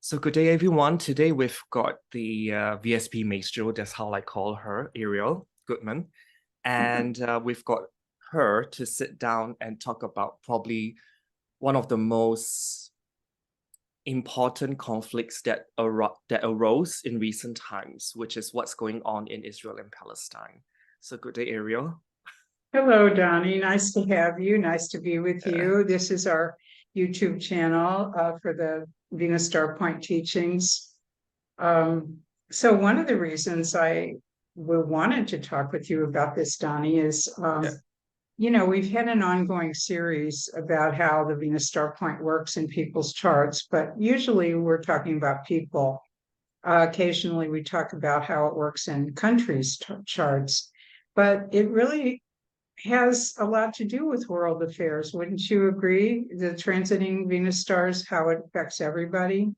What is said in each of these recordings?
So good day, everyone. Today we've got the VSP Maestro, that's how I call her, Arielle Guttman. And we've got her to sit down and talk about probably one of the most important conflicts that arose in recent times, which is what's going on in Israel and Palestine. So good day, Arielle. Hello, Donnie. Nice to have you. Nice to be with Uh, you. This is our YouTube channel for the VenusStarPoint teachings. So one of the reasons we wanted to talk with you about this, Donnie, is yeah. we've had an ongoing series about how the Venus Star Point works in people's charts, but usually we're talking about people. Occasionally we talk about how it works in countries' charts, but it really has a lot to do with world affairs. Wouldn't you agree? The transiting Venus stars, how it affects everybody.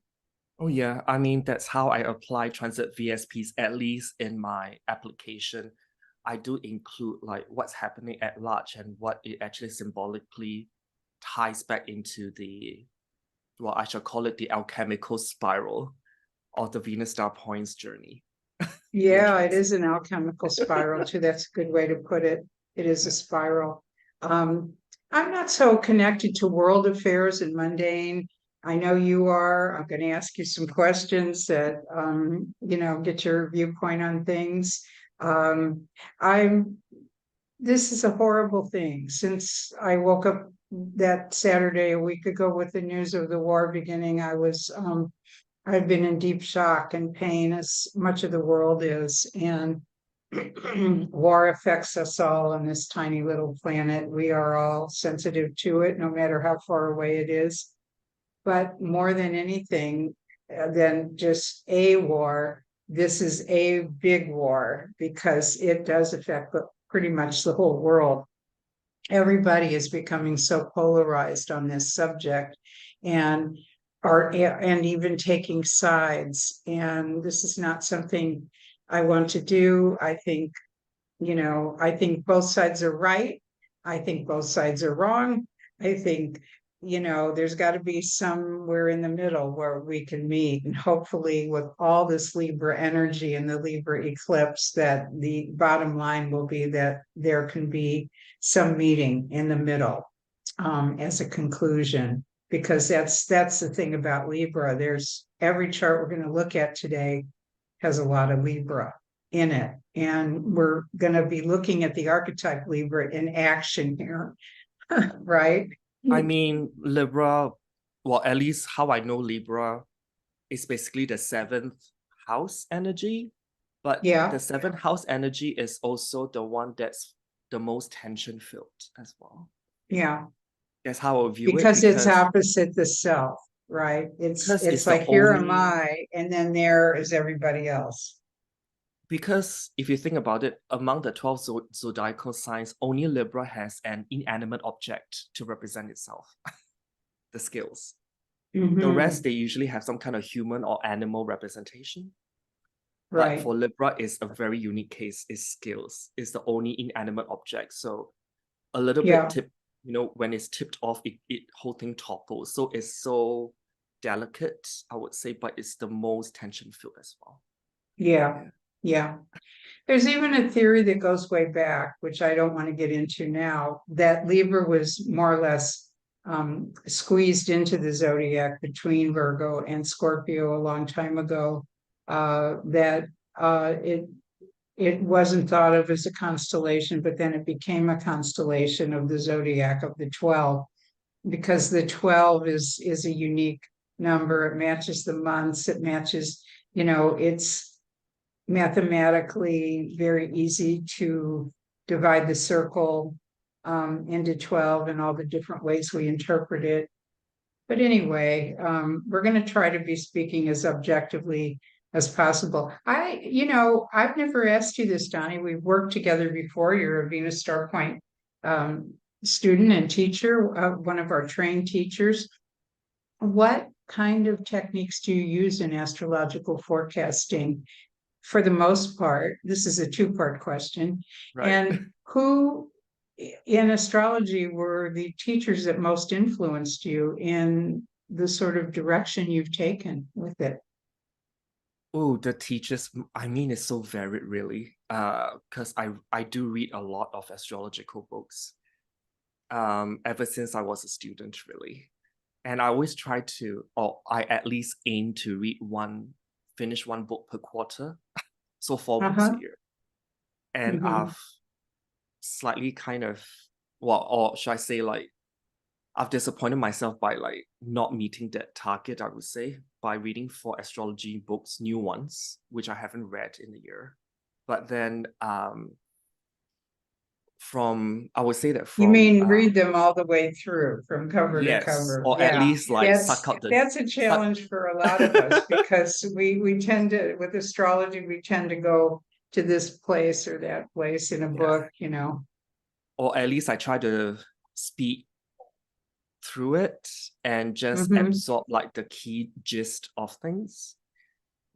Oh yeah, I mean that's how I apply transit VSPs, at least in my application. I do include like what's happening at large and what it actually symbolically ties back into the, well, I shall call it the alchemical spiral of the Venus star points journey in Yeah, it transit. is an alchemical spiral too. That's a good way to put it. It is a Yeah. spiral. Um, I'm not so connected to world affairs and mundane. I know you are. I'm going to ask you some questions that get your viewpoint on things. Um, I'm This is a horrible thing. Since I woke up that Saturday a week ago with the news of the war beginning, I've been in deep shock and pain, as much of the world is. And war affects us all on this tiny little planet. We are all sensitive to it, no matter how far away it is. But more than anything, than just a war, this is a big war because it does affect pretty much the whole world. Everybody is becoming so polarized on this subject, and and even taking sides. And this is not something I want to do. I think both sides are right. I think both sides are wrong. I think, there's got to be somewhere in the middle where we can meet. And hopefully, with all this Libra energy and the Libra eclipse, that the bottom line will be that there can be some meeting in the middle as a conclusion. Because that's the thing about Libra. There's every chart we're going to look at today has a lot of Libra in it. And we're going to be looking at the archetype Libra in action here, right? I mean, Libra, well, at least how I know Libra is basically the seventh house energy, but the Yeah, seventh house energy is also the one that's the most tension filled as well. yeah. That's how I view it Because it's because opposite the self, right? It's it's the like here am only, I, and then there is everybody else. because if you think about it, among the 12 zodiacal signs, only Libra has an inanimate object to represent itself, the scales. The rest, Hmm. they usually have some kind of human or animal representation. But Right. for Libra, it's a very unique case. It's scales. It's the only inanimate object. So a little bit Yeah. tip, when it's tipped off, it whole thing topples. So it's so delicate, I would say, but it's the most tension filled as well. Yeah. Yeah. Yeah. There's even a theory that goes way back, which I don't want to get into now, that Libra was more or less squeezed into the zodiac between Virgo and Scorpio a long time ago. That it wasn't thought of as a constellation, but then it became a constellation of the zodiac of the 12, because the 12 is a unique number. It matches the months. It matches, it's mathematically very easy to divide the circle into 12 and all the different ways we interpret it. But anyway, we're going to try to be speaking as objectively as possible. I've never asked you this, Donnie. We've worked together before. You're a Venus Star Point student and teacher, one of our trained teachers. What kind of techniques do you use in astrological forecasting? For the most part, this is a two-part question. Right. And who in astrology were the teachers that most influenced you in the sort of direction you've taken with it? Oh, the teachers, I mean, it's so varied, really. Because I do read a lot of astrological books. Ever since I was a student, really. And I always try to, or I at least aim to finish one book per quarter. So 4 books a Uh-huh. year. And Mm-hmm. I've slightly kind of, well, or should I say, like, I've disappointed myself by like not meeting that target, I would say, by reading 4 astrology books, new ones, which I haven't read in a year. But then I would say that You from mean read them all the way through from cover to yes, cover? or at Yeah, least like suck out the that's a suck challenge for a lot of us because we tend to, with astrology, we tend to go to this place or that place in a yeah, book, you know. or at least I try to speed through it and just Mm-hmm. absorb like the key gist of things.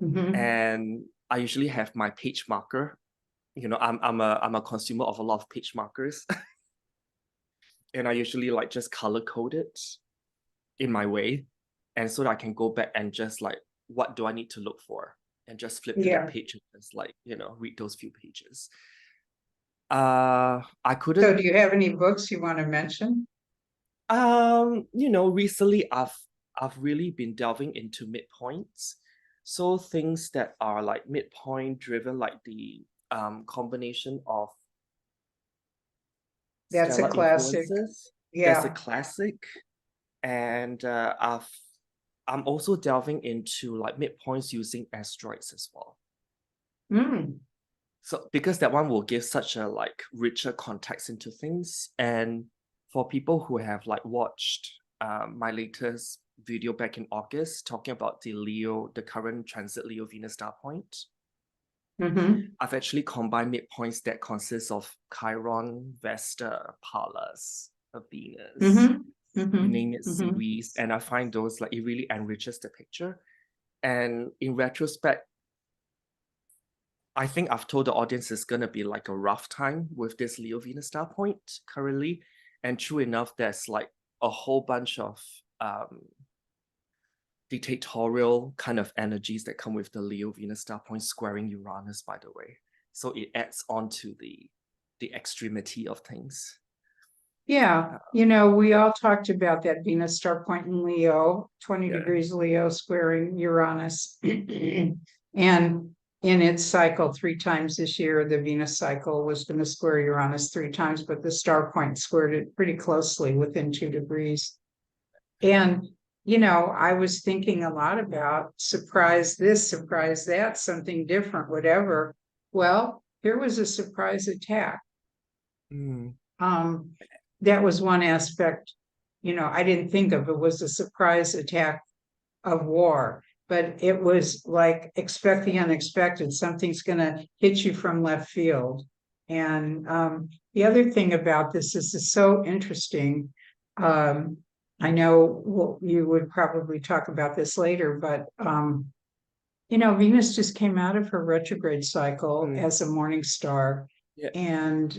Mm-hmm. And I usually have my page marker. I'm a consumer of a lot of page markers. And I usually like just color code it in my way. And so that I can go back and just like, what do I need to look for? And just flip to that Yeah. page and just like, read those few pages. I So couldn't, do you have any books you want to mention? recently I've really been delving into midpoints. So things that are like midpoint driven, like the combination of That's a stellar classic. influences. That's a Yeah. classic. And I'm also delving into like midpoints using asteroids as well. Mm. So because that one will give such a like richer context into things. And for people who have like watched my latest video back in August talking about the current transit Leo Venus star point, Mm-hmm. I've actually combined midpoints that consist of Chiron, Vesta, Pallas, Venus, Mm-hmm. you Mm-hmm. name it, Mm-hmm. series. And I find those like it really enriches the picture. And in retrospect, I think I've told the audience it's gonna be like a rough time with this Leo Venus star point currently. And true enough, there's like a whole bunch of dictatorial kind of energies that come with the Leo Venus star point squaring Uranus, by the way. So it adds on to the extremity of things. Yeah, you know, we all talked about that Venus star point in Leo, 20 Yeah. degrees Leo squaring Uranus. And in its cycle 3 times this year, the Venus cycle was going to square Uranus 3 times, but the star point squared it pretty closely within 2 degrees. And, you know, I was thinking a lot about surprise this, surprise that, something different, whatever. Well, here was a surprise attack. Mm. Um, that was one aspect, you know, I didn't think of. It was a surprise attack of war, but it was like expect the unexpected. Something's going to hit you from left field. And the other thing about this is so interesting. Um, I know you would probably talk about this later, but you know, Venus just came out of her retrograde cycle Mm. as a morning star, Yeah. and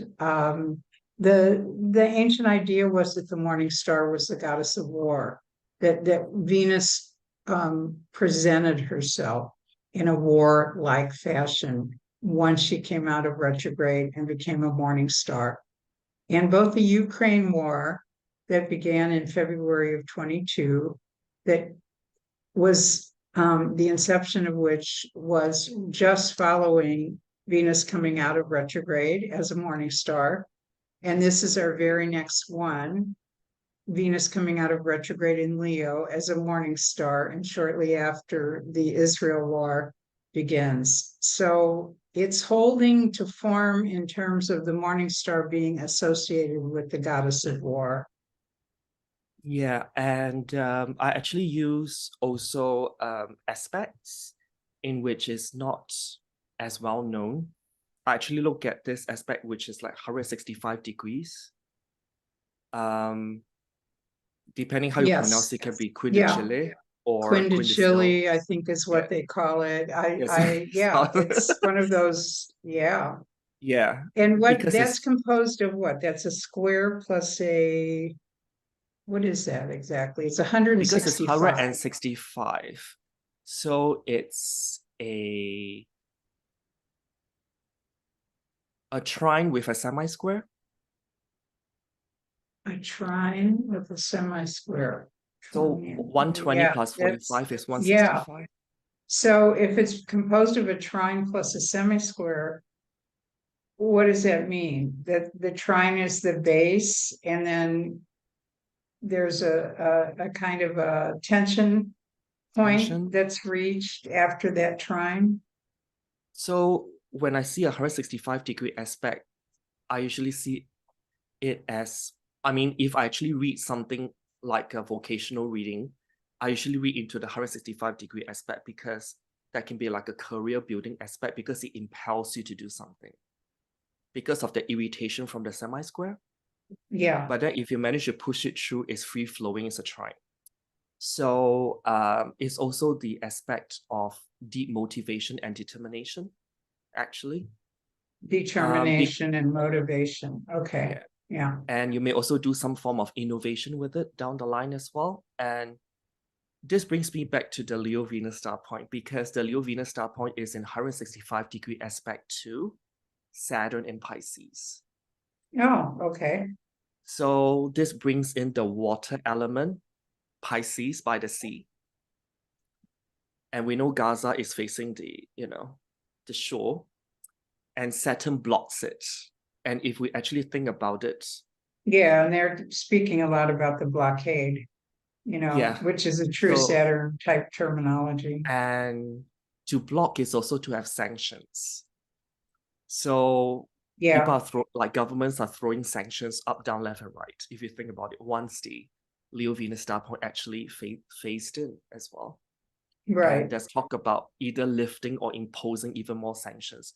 the ancient idea was that the morning star was the goddess of war, that Venus presented herself in a war-like fashion once she came out of retrograde and became a morning star. And both the Ukraine war that began in February of 22, that was the inception of which was just following Venus coming out of retrograde as a morning star. And this is our very next one, Venus coming out of retrograde in Leo as a morning star, and shortly after the Israel war begins. So it's holding to form in terms of the morning star being associated with the goddess of war. Yeah, and I actually use also aspects in which is not as well known. I actually look at this aspect which is like 165 degrees. Um, Depending how you pronounce Yes. it, can be Yeah. quindicille or quindicille. Quindicili, I think is Yeah, what they call it. yes. Yeah, it's one of those, yeah. Yeah, And what because that's it's composed of what? That's a square plus a What is that exactly? It's Because it's 165. 165. So it's a trine with a semi-square. A trine with a semi-square. So Trine. 120 Yeah, plus that's 45 is yeah. 165. So if it's composed of a trine plus a semi-square, what does that mean? That the trine is the base, and then there's a kind of a tension point Tension. that's reached after that trine? So when I see a 165-degree aspect, I usually see it as, I mean, if I actually read something like a vocational reading, I usually read into the 165-degree aspect because that can be like a career building aspect because it impels you to do something because of the irritation from the semi-square. Yeah. But then if you manage to push it through, it's free flowing, it's a trine. So it's also the aspect of deep motivation and determination, actually. Determination and motivation. Okay. Yeah. Yeah. And you may also do some form of innovation with it down the line as well. And this brings me back to the Leo Venus star point because the Leo Venus star point is in 165-degree aspect to Saturn in Pisces. Oh, okay. So this brings in the water element, Pisces by the sea. And we know Gaza is facing the shore, and Saturn blocks it. And if we actually think about it, Yeah, and they're speaking a lot about the blockade, yeah. which is a true So, Saturn type terminology. and to block is also to have sanctions. So people Yeah, are like governments are throwing sanctions up, down, left, and right. If you think about it, once the Leo Venus star point actually phased in as well. And right. there's talk about either lifting or imposing even more sanctions.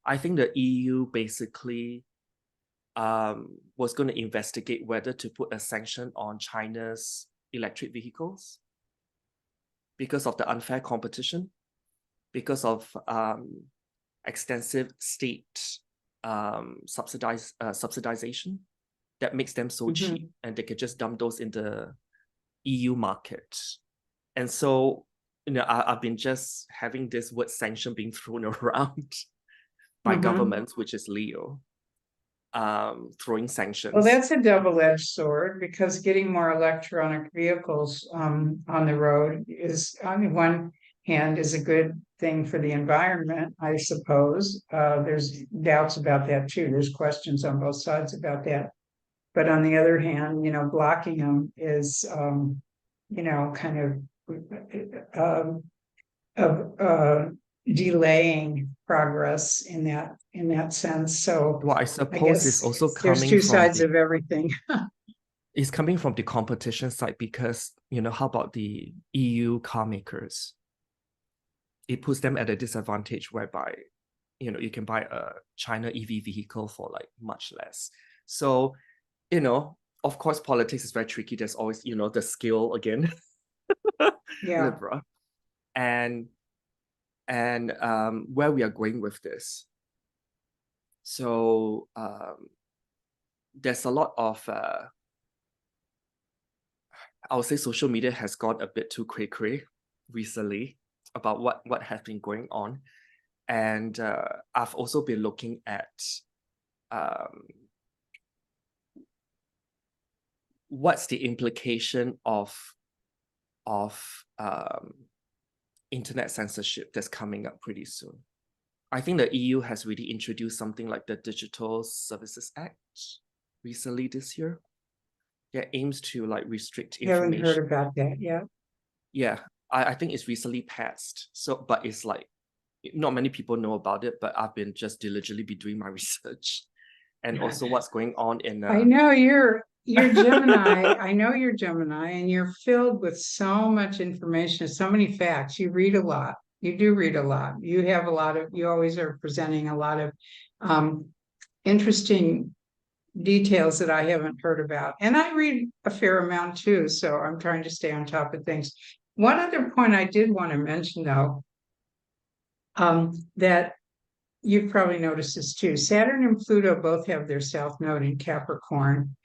I think the EU basically was going to investigate whether to put a sanction on China's electric vehicles because of the unfair competition, because of extensive state subsidization that makes them so cheap, Mhm. and they can just dump those in the EU market. And so, I've been just having this word sanction being thrown around by Mhm. governments, which is Leo, throwing Well, sanctions. that's a double-edged sword because getting more electronic vehicles on the road is, on the one hand, is a good thing for the environment, I suppose. There's doubts about that too. There's questions on both sides about that. But on the other hand, blocking them is, kind of delaying progress in that sense. So What I I suppose is guess also there's coming two from sides of everything. the competition side because how about the EU car makers? It puts them at a disadvantage whereby you can buy a China EV vehicle for like much less. So of course politics is very tricky. There's always the skill again. Yeah. Libra. And where we are going with this. So there's a lot of I would say social media has gone a bit too cray-cray recently about what has been going on. And I've also been looking at what's the implication of internet censorship that's coming up pretty soon. I think the EU has really introduced something like the Digital Services Act recently this year that aims to like restrict Haven't heard information. about that yet. Yeah, I think it's recently passed. So, but it's like not many people know about it, but I've been just diligently be doing my research. And also what's going on in I know you're Gemini. I know you're Gemini, and you're filled with so much information, so many facts. You read a lot. You do read a lot. You always are presenting a lot of um, interesting details that I haven't heard about. And I read a fair amount too, so I'm trying to stay on top of things. One other point I did want to mention, though, that you've probably noticed this too. Saturn and Pluto both have their south node in Capricorn.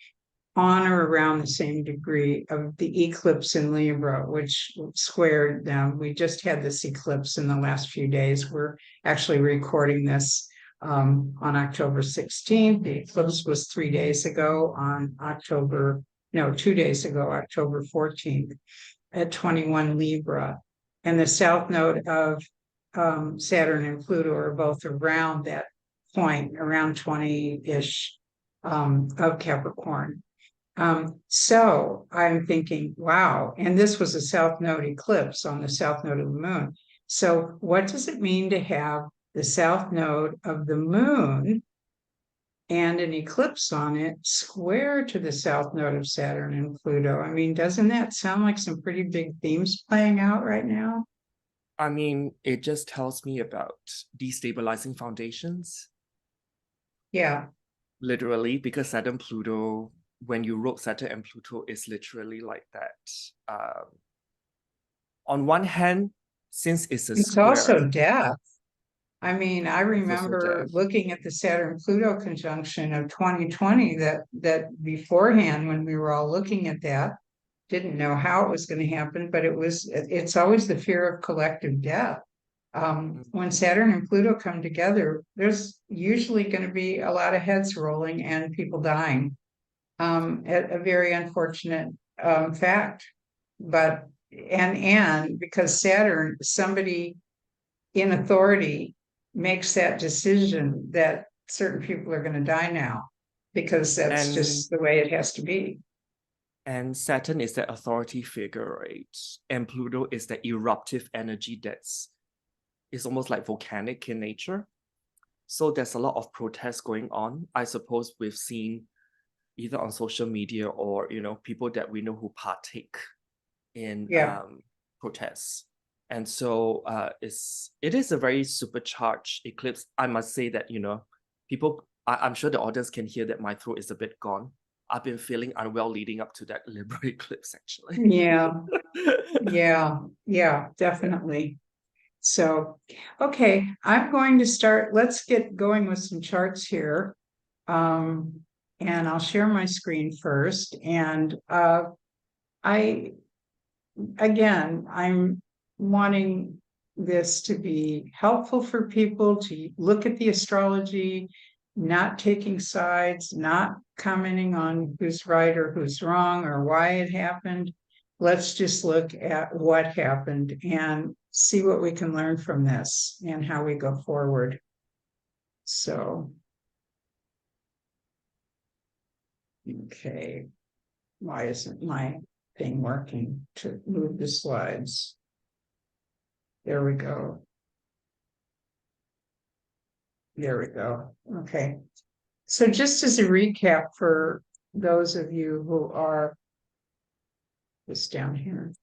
on or around the same degree of the eclipse in Libra, which squared them. We just had this eclipse in the last few days. We're actually recording this on October 16th. The eclipse was 3 days ago on 2 days ago, October 14th at 21 Libra. And the south node of Saturn and Pluto are both around that point, around 20-ish of Capricorn. So I'm thinking, wow, and this was a south node eclipse on the south node of the moon. So what does it mean to have the south node of the moon and an eclipse on it square to the south node of Saturn and Pluto? I mean, doesn't that sound like some pretty big themes playing out right now? I mean, it just tells me about destabilizing foundations, Yeah. literally, because Saturn Pluto, when you wrote Saturn and Pluto, is literally like that. On one hand, since it's a It's square, also death. I mean, I it's also remember death. looking at the Saturn-Pluto conjunction of 2020 that beforehand, when we were all looking at that, didn't know how it was going to happen, but it's always the fear of collective death. When Saturn and Pluto come together, there's usually going to be a lot of heads rolling and people dying. A very unfortunate fact. But and because Saturn, somebody in authority makes that decision that certain people are going to die now, because that's And just the way it has to be. and Saturn is that authority figure, right? And Pluto is that eruptive energy that's is almost like volcanic in nature. So there's a lot of protests going on. I suppose we've seen either on social media or people that we know who partake in Yeah. protests. And so it is a very supercharged eclipse. I must say that people. I'm sure the audience can hear that my throat is a bit gone. I've been feeling unwell leading up to that Libra eclipse, actually. Yeah. Yeah, definitely. So, okay, I'm going to start. Let's get going with some charts here. And I'll share my screen first. And I'm wanting this to be helpful for people to look at the astrology, not taking sides, not commenting on who's right or who's wrong or why it happened. Let's just look at what happened and see what we can learn from this and how we go forward. So, okay, why isn't my thing working to move the slides? There we go. There we go. Okay. So just as a recap for those of you who are this down here,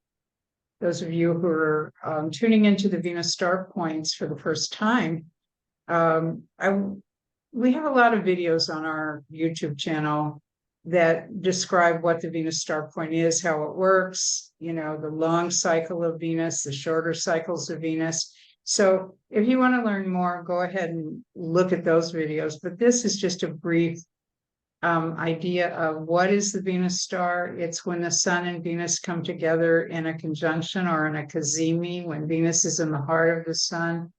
those of you who are tuning into the Venus Star Points for the first time, we have a lot of videos on our YouTube channel that describe what the Venus Star Point is, how it works, the long cycle of Venus, the shorter cycles of Venus. So if you want to learn more, go ahead and look at those videos. But this is just a brief idea of what is the Venus star. It's when the sun and Venus come together in a conjunction or in a cazimi, when Venus is in the heart of the sun.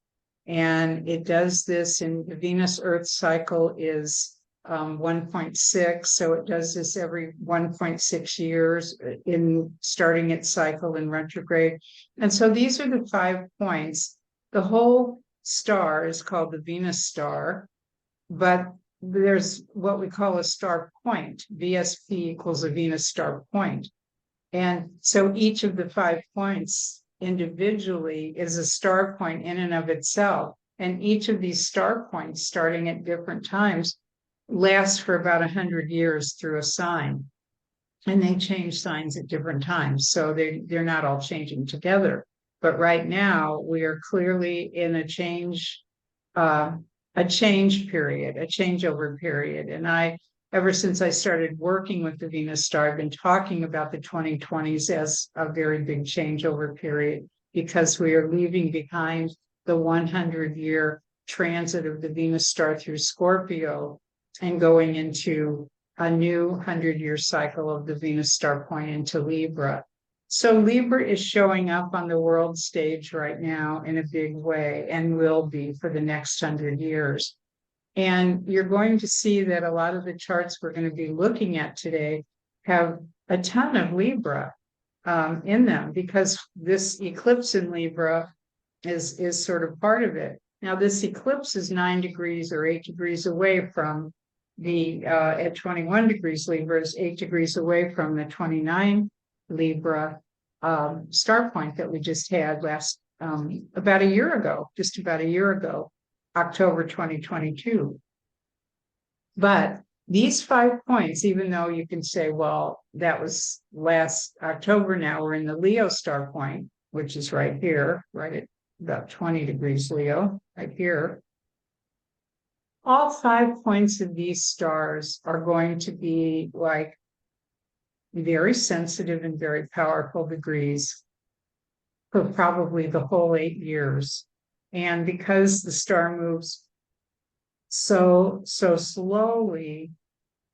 And it does this in the Venus Earth cycle is 1.6. So it does this every 1.6 years in starting its cycle in retrograde. And so these are the 5 points. The whole star is called the Venus star, but there's what we call a star point. VSP equals a Venus star point. And so each of the 5 points individually is a star point in and of itself. And each of these star points, starting at different times, lasts for about 100 years through a sign. And they change signs at different times. So they're not all changing together. But right now, we are clearly in a change period, a changeover period. And ever since I started working with the Venus star, I've been talking about the 2020s as a very big changeover period, because we are leaving behind the 100-year transit of the Venus star through Scorpio and going into a new 100-year cycle of the Venus star point into Libra. So Libra is showing up on the world stage right now in a big way and will be for the next 100 years. And you're going to see that a lot of the charts we're going to be looking at today have a ton of Libra in them, because this eclipse in Libra is sort of part of it. Now, this eclipse is 9 degrees or 8 degrees away from the, at 21 degrees Libra, is 8 degrees away from the 29 Libra star point that we just had last, about a year ago, just about a year ago, October 2022. But these 5 points, even though you can say, well, that was last October, now we're in the Leo star point, which is right here, right at about 20 degrees Leo, right here. All 5 points of these stars are going to be like very sensitive and very powerful degrees for probably the whole 8 years. And because the star moves so slowly,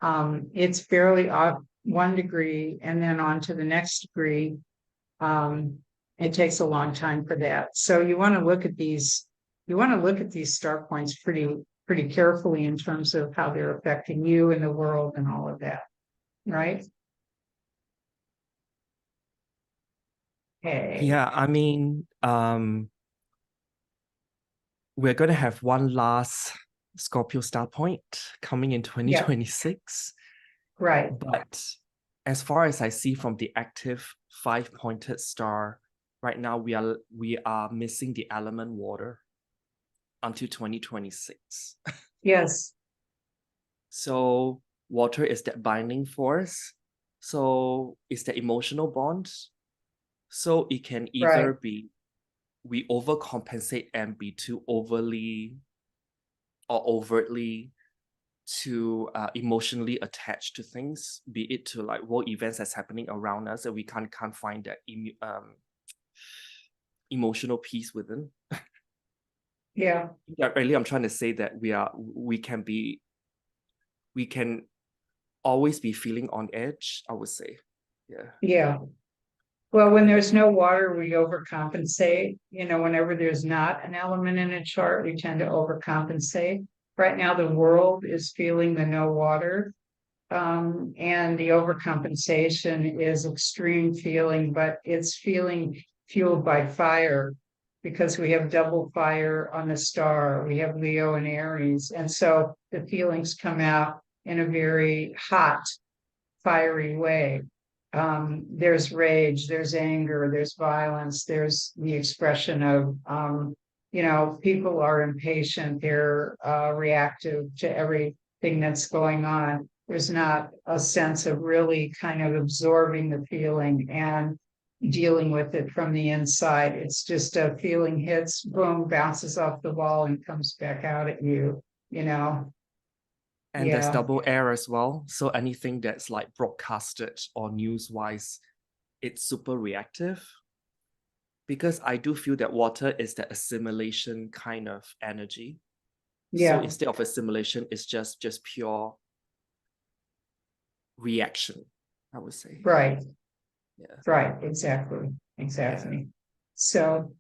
it's barely off 1 degree and then on to the next degree. It takes a long time for that. So you want to look at these, star points pretty carefully in terms of how they're affecting you and the world and all of that, right? Okay. Yeah, I mean, we're going to have one last Scorpio star point coming in 2026. Right. But as far as I see from the active 5-pointed star, right now we are missing the element water until 2026. Yes. So water is that binding force. So it's the emotional bond. So it can either be we overcompensate and be too overly or overtly too emotionally attached to things, be it to like world events that's happening around us, and we can't find that emotional peace within. Yeah. Really, I'm trying to say that we can always be feeling on edge, I would say. Yeah. Yeah. Well, when there's no water, we overcompensate. Whenever there's not an element in a chart, we tend to overcompensate. Right now, the world is feeling the no water, and the overcompensation is extreme feeling, but it's feeling fueled by fire, because we have double fire on the star. We have Leo and Aries. And so the feelings come out in a very hot, fiery way. There's rage, there's anger, there's violence, there's the expression of, people are impatient, they're reactive to everything that's going on. There's not a sense of really kind of absorbing the feeling and dealing with it from the inside. It's just a feeling hits, boom, bounces off the wall and comes back out at you, And there's double air as well. So anything that's like broadcasted or news-wise, it's super reactive. Because I do feel that water is the assimilation kind of energy. Yeah. So instead of assimilation, it's just pure reaction, I would say. Right. Yeah. Right. Exactly. Yeah. So,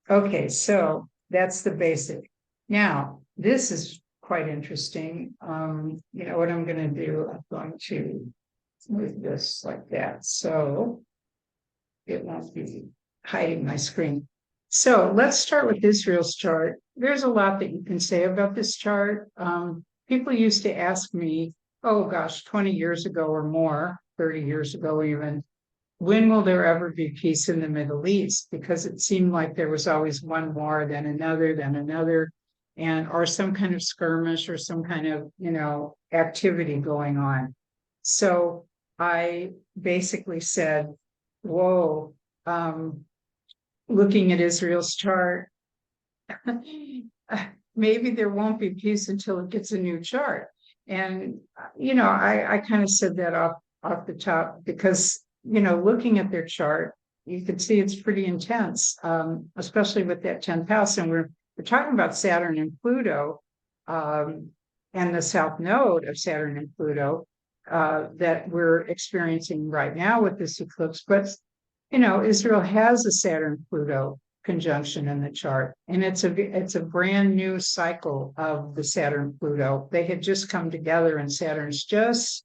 okay. So that's the basic. Now, this is quite interesting. What I'm going to do, I'm going to move this like that, so it won't be hiding my screen. So let's start with Israel's chart. There's a lot that you can say about this chart. People used to ask me, oh gosh, 20 years ago or more, 30 years ago even, when will there ever be peace in the Middle East? Because it seemed like there was always one war, then another, or some kind of skirmish or some kind of, activity going on. So I basically said, whoa, looking at Israel's chart, maybe there won't be peace until it gets a new chart. And, I kind of said that off the top because, looking at their chart, you can see it's pretty intense, especially with that 10th house. And we're talking about Saturn and Pluto, and the south node of Saturn and Pluto. that we're experiencing right now with this eclipse. But, Israel has a Saturn-Pluto conjunction in the chart, and it's a brand new cycle of the Saturn-Pluto. They had just come together, and Saturn's just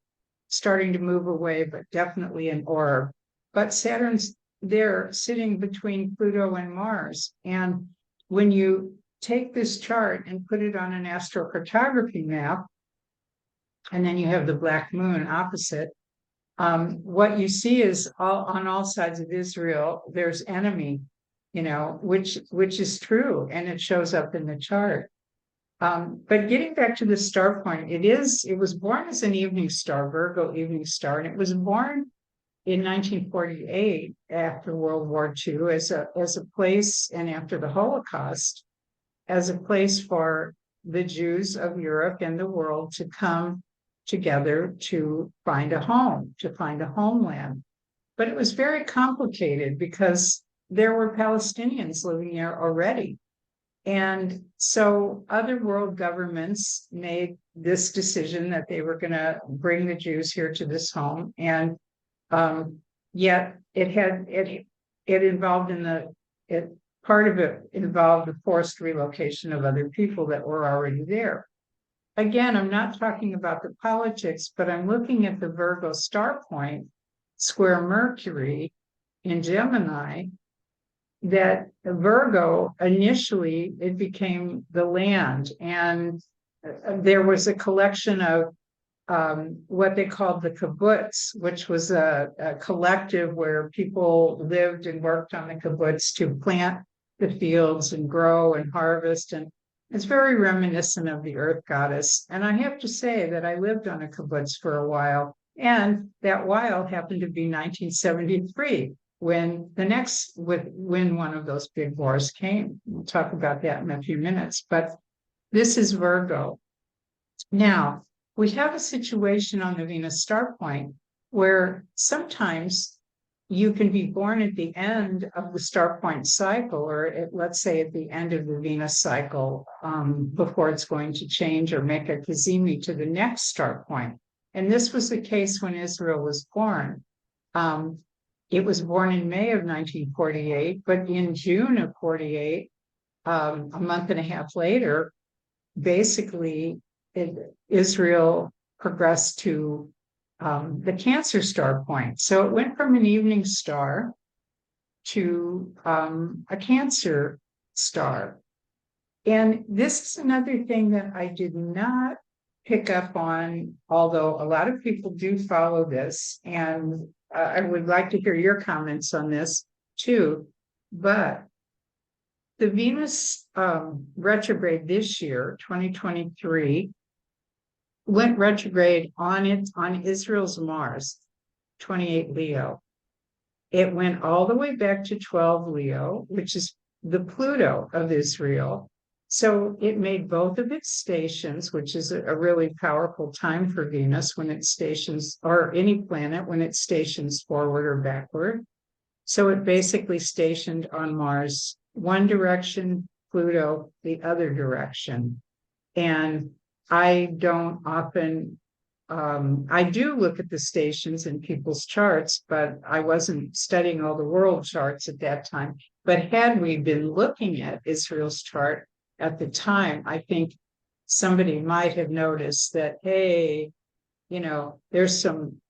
starting to move away, but definitely an orb. But Saturn's there sitting between Pluto and Mars. And when you take this chart and put it on an astrocartography map, and then you have the black moon opposite, what you see is on all sides of Israel, there's enemy, which is true, and it shows up in the chart. But getting back to the star point, it was born as an evening star, Virgo evening star, and it was born in 1948 after World War II as a place, and after the Holocaust, as a place for the Jews of Europe and the world to come together to find a home, to find a homeland. But it was very complicated because there were Palestinians living there already. And so other world governments made this decision that they were going to bring the Jews here to this home. And yet it involved part of it involved the forced relocation of other people that were already there. Again, I'm not talking about the politics, but I'm looking at the Virgo star point square Mercury in Gemini, that Virgo, initially, it became the land. And there was a collection of what they called the kibbutz, which was a collective where people lived and worked on the kibbutz to plant the fields and grow and harvest. And it's very reminiscent of the earth goddess. And I have to say that I lived on a kibbutz for a while. And that while happened to be 1973, when one of those big wars came. We'll talk about that in a few minutes. But this is Virgo. Now, we have a situation on the Venus star point where sometimes you can be born at the end of the star point cycle, or let's say at the end of the Venus cycle, before it's going to change or make a cazimi to the next star point. And this was the case when Israel was born. It was born in May of 1948, but in June of 48, a month and a half later, basically Israel progressed to the Cancer star point. So it went from an evening star to a Cancer star. And this is another thing that I did not pick up on, although a lot of people do follow this, and I would like to hear your comments on this too. But the Venus retrograde this year, 2023, went retrograde on Israel's Mars, 28 Leo. It went all the way back to 12 Leo, which is the Pluto of Israel. So it made both of its stations, which is a really powerful time for Venus when it stations, or any planet when it stations forward or backward. So it basically stationed on Mars one direction, Pluto the other direction. And I don't often, I do look at the stations in people's charts, but I wasn't studying all the world charts at that time. But had we been looking at Israel's chart at the time, I think somebody might have noticed that, hey, there's some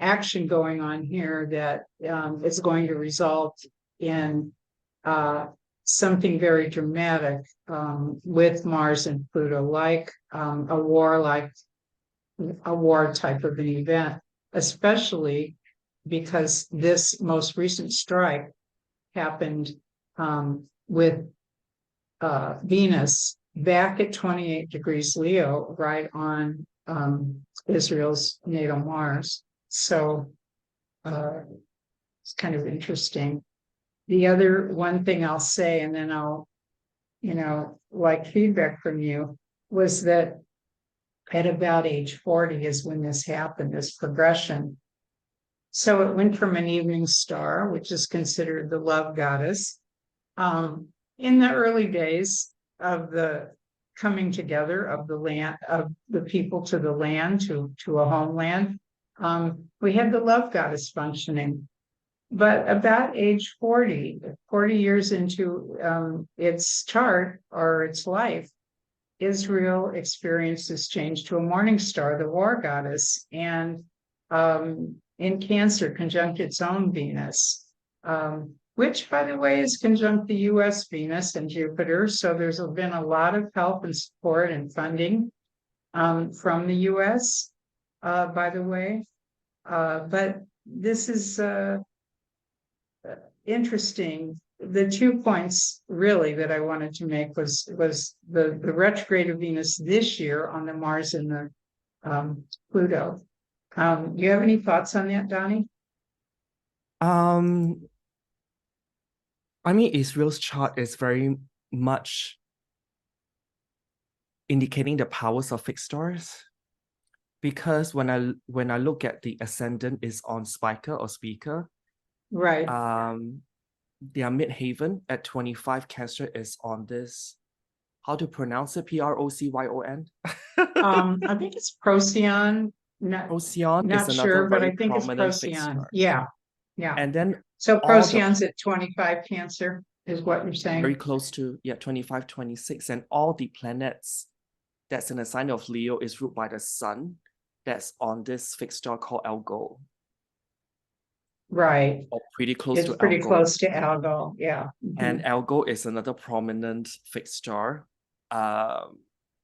action going on here that is going to result in something very dramatic with Mars and Pluto, like a war type of an event, especially because this most recent strike happened with Venus back at 28 degrees Leo, right on Israel's natal Mars. So it's kind of interesting. The other one thing I'll say, and then I'll, like feedback from you, was that at about age 40 is when this happened, this progression. So it went from an evening star, which is considered the love goddess, in the early days of the coming together of the land, of the people to the land, to a homeland. We had the love goddess functioning. But about age 40 years into its chart or its life, Israel experienced this change to a morning star, the war goddess, and in Cancer, conjunct its own Venus, which, by the way, is conjunct the US Venus and Jupiter. So there's been a lot of help and support and funding from the US, by the way. But this is interesting. The 2 points really that I wanted to make was the retrograde of Venus this year on the Mars and the Pluto. Do you have any thoughts on that, Donnie? I mean, Israel's chart is very much indicating the powers of fixed stars, because when I look at the ascendant is on Spica or Speaker, Right. their midhaven at 25 Cancer is on this. How to pronounce it? Procyon. I think it's Procyon. Procyon Not is sure, another but very I think it's prominent fixed Procyon. star. Yeah. Yeah. And then So all the Procyon's at 25 Cancer, is what you're saying? very close to 25, 26, and all the planets that's in the sign of Leo is ruled by the sun that's on this fixed star called Algol, Right. or pretty close It's to pretty Algol. close to Algol. Yeah. And Algol is another prominent fixed star.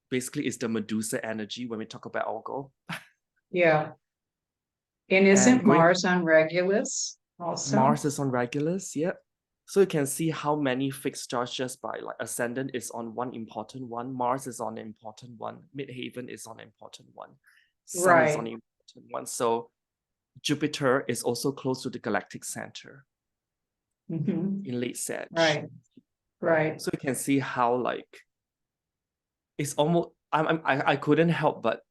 Basically, it's the Medusa energy when we talk about Algol. Yeah. And isn't going- Mars on Regulus also? Mars is on Regulus, yeah. So you can see how many fixed stars just by like Ascendant is on one important one, Mars is on an important one, Midhaven is on an important one, Sun is on an important one. So Jupiter is also close to the galactic center in late Sag. Right. So you can see how like it's almost I couldn't help but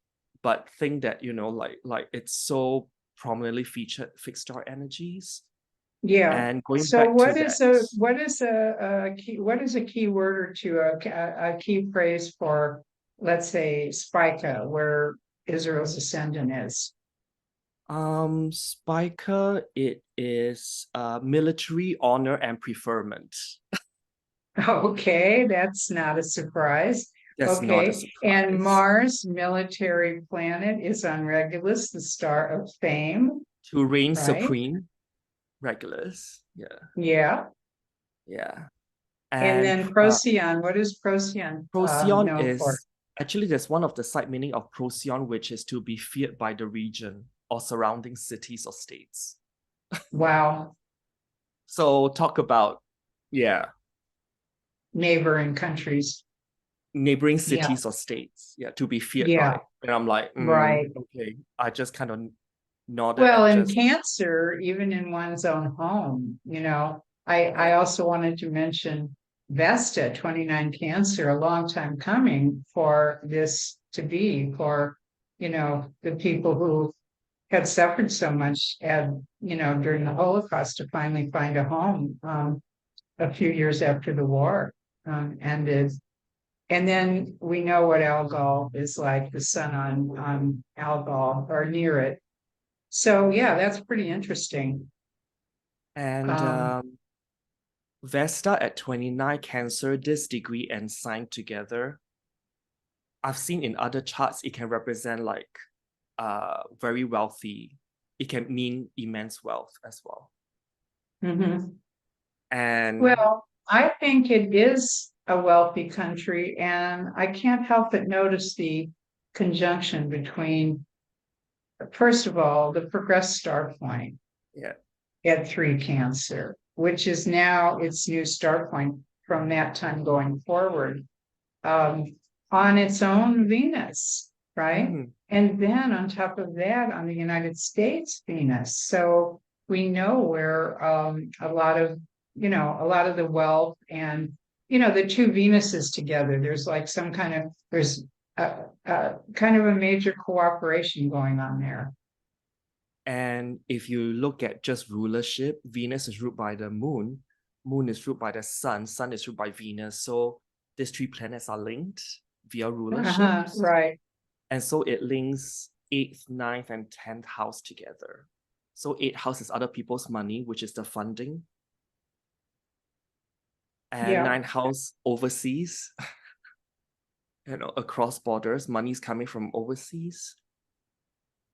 think that, you know, like it's so prominently featured fixed star energies. Yeah. And going So back what to is a key word or two, a key phrase for, let's say, Spica, where Israel's ascendant is? Spica, it is military honor and preferment. Okay, that's not a surprise. That's not a surprise. And Mars, military planet, is on Regulus, the star of fame. To reign supreme, Regulus. Yeah. And then Procyon, what is Procyon? Procyon is actually, there's one of the side meaning of Procyon, which is to be feared by the region or surrounding cities or states. Wow. So talk about, neighboring countries. Neighboring cities or states, to be feared by. And I'm like, okay. I just kind of nodded. Well, in Cancer, even in one's own home, you know, I also wanted to mention Vesta, 29 Cancer, a long time coming for this to be, for, you know, the people who had suffered so much and, you know, during the Holocaust, to finally find a home a few years after the war ended. And then we know what Algol is like, the sun on Algol or near it. So yeah, that's pretty interesting. And Vesta at 29 Cancer, this degree and sign together, I've seen in other charts, it can represent like very wealthy. It can mean immense wealth as well. And well, I think it is a wealthy country, and I can't help but notice the conjunction between, first of all, the progressed star point at 3 Cancer, which is now its new star point from that time going forward, on its own Venus, right? And then on top of that, on the United States Venus. So we know where a lot of the wealth and, you know, the two Venuses together, there's like some kind of, there's kind of a major cooperation going on there. And if you look at just rulership, Venus is ruled by the moon, moon is ruled by the sun, sun is ruled by Venus. So these three planets are linked. via rulership. Right. And so it links 8th, 9th, and 10th house together. So 8th house is other people's money, which is the funding. And 9th house overseas, across borders, money's coming from overseas.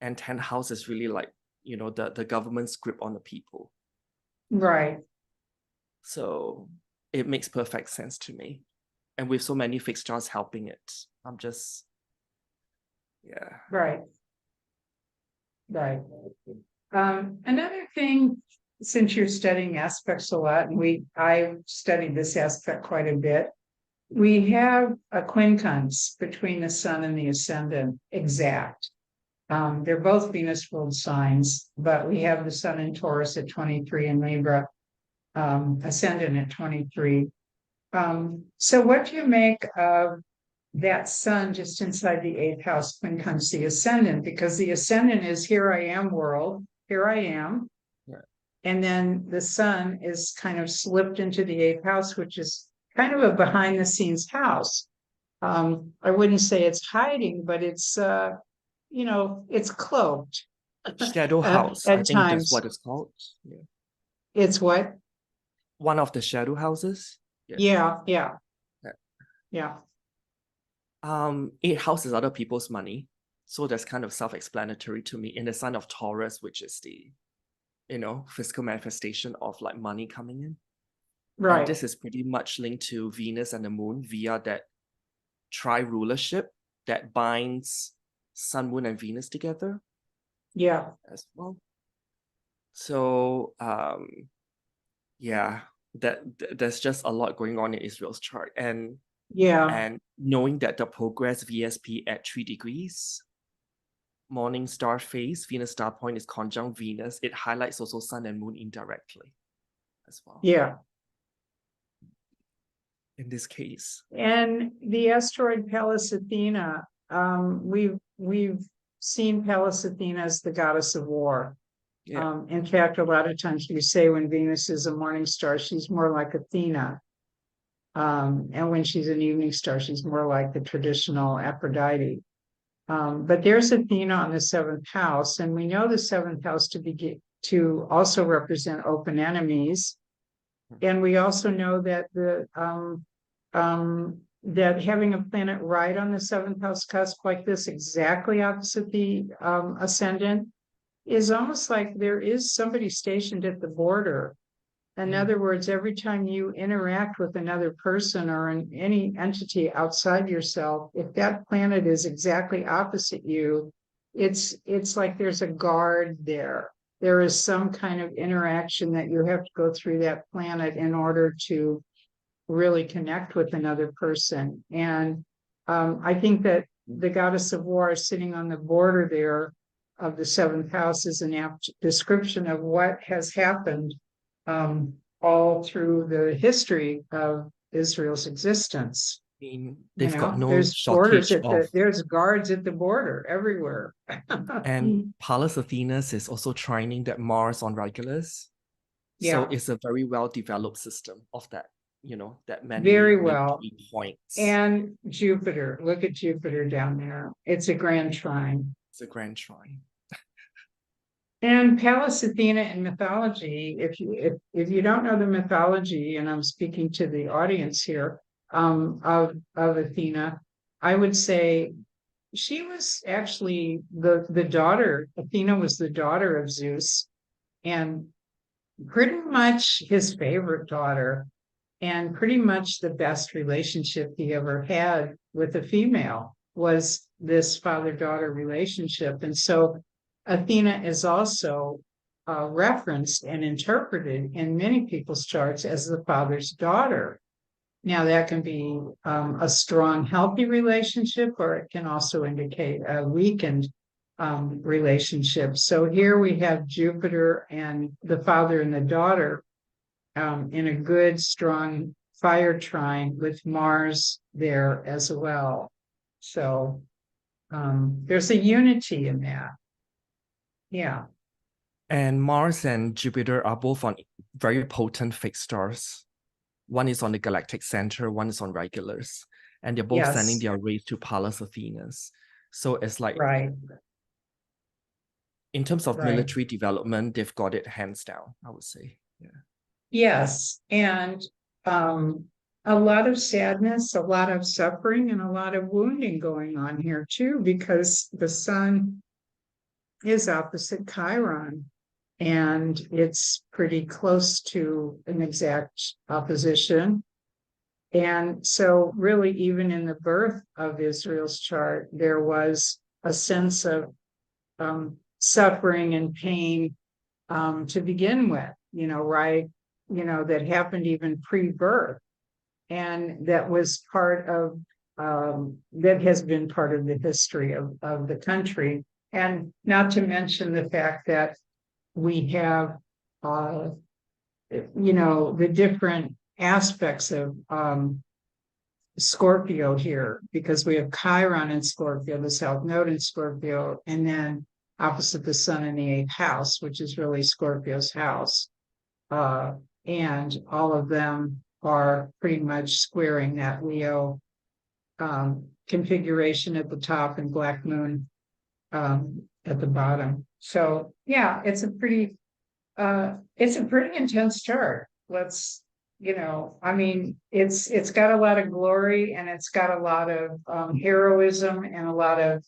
And 10th house is really like, the government's grip on the people. Right. So it makes perfect sense to me. And with so many fixed stars helping it, I'm just, yeah. Right. Right. Another thing, since you're studying aspects a lot, and I've studied this aspect quite a bit, we have a quincunx between the sun and the ascendant exact. They're both Venus ruled signs, but we have the sun in Taurus at 23 and Libra, ascendant at 23. So what do you make of that sun just inside the 8th house quincunx the ascendant? Because the ascendant is here I am world, here I am. Yeah. And then the sun is kind of slipped into the 8th house, which is kind of a behind the scenes house. I wouldn't say it's hiding, but it's it's cloaked. Shadow house, at I think times. that's what it's called. Yeah. It's what? One of the shadow houses. Yeah. 8th house is other people's money. So that's kind of self-explanatory to me. In the sign of Taurus, which is the, fiscal manifestation of like money coming in. Right. And this is pretty much linked to Venus and the moon via that tri-rulership that binds Sun, Moon, and Venus together. Yeah. As well. So, there's just a lot going on in Israel's chart. And knowing that the progress VSP at 3 degrees, morning star phase, Venus star point is conjunct Venus, it highlights also Sun and Moon indirectly as well. Yeah. In this case. And the asteroid Pallas Athena, we've seen Pallas Athena as the goddess of war. Yeah. In fact, a lot of times we say when Venus is a morning star, she's more like Athena. And when she's an evening star, she's more like the traditional Aphrodite. But there's Athena on the 7th house, and we know the 7th house to also represent open enemies. And we also know that that having a planet right on the 7th house cusp like this, exactly opposite the ascendant, is almost like there is somebody stationed at the border. In other words, every time you interact with another person or any entity outside yourself, if that planet is exactly opposite you, it's like there's a guard there. There is some kind of interaction that you have to go through that planet in order to really connect with another person. And I think that the goddess of war is sitting on the border there of the 7th house is an apt description of what has happened all through the history of Israel's existence. I mean, they've got no there's shortage there's guards at the border everywhere. And Pallas Athenas is also trining that Mars on Regulus. So it's a very well-developed system of that, that many very well points. And Jupiter, look at Jupiter down there. It's a grand trine. It's a grand trine. And Pallas Athena in mythology, if you don't know the mythology, and I'm speaking to the audience here, of Athena, I would say she was actually the daughter. Athena was the daughter of Zeus, and pretty much his favorite daughter, and pretty much the best relationship he ever had with a female was this father-daughter relationship. And so Athena is also referenced and interpreted in many people's charts as the father's daughter. Now, that can be a strong, healthy relationship, or it can also indicate a weakened relationship. So here we have Jupiter and the father and the daughter in a good, strong fire trine with Mars there as well. So there's a unity in that. Yeah. And Mars and Jupiter are both on very potent fixed stars. One is on the galactic center, one is on Regulus. and they're both sending Yes, their rays to Pallas Athenas. So it's like, right, in terms of right. military development, they've got it hands down, I would say. Yeah. Yes, and um, a lot of sadness, a lot of suffering, and a lot of wounding going on here too, because the sun is opposite Chiron, and it's pretty close to an exact opposition. And so, really, even in the birth of Israel's chart, there was a sense of suffering and pain to begin with, right? That happened even pre-birth. And that was part of, that has been part of the history of the country. And not to mention the fact that we have, the different aspects of Scorpio here, because we have Chiron in Scorpio, the South Node in Scorpio, and then opposite the sun in the eighth house, which is really Scorpio's house. And all of them are pretty much squaring that Leo configuration at the top and Black Moon at the bottom. So yeah, it's a pretty intense chart. I mean, it's got a lot of glory, and it's got a lot of heroism, and a lot of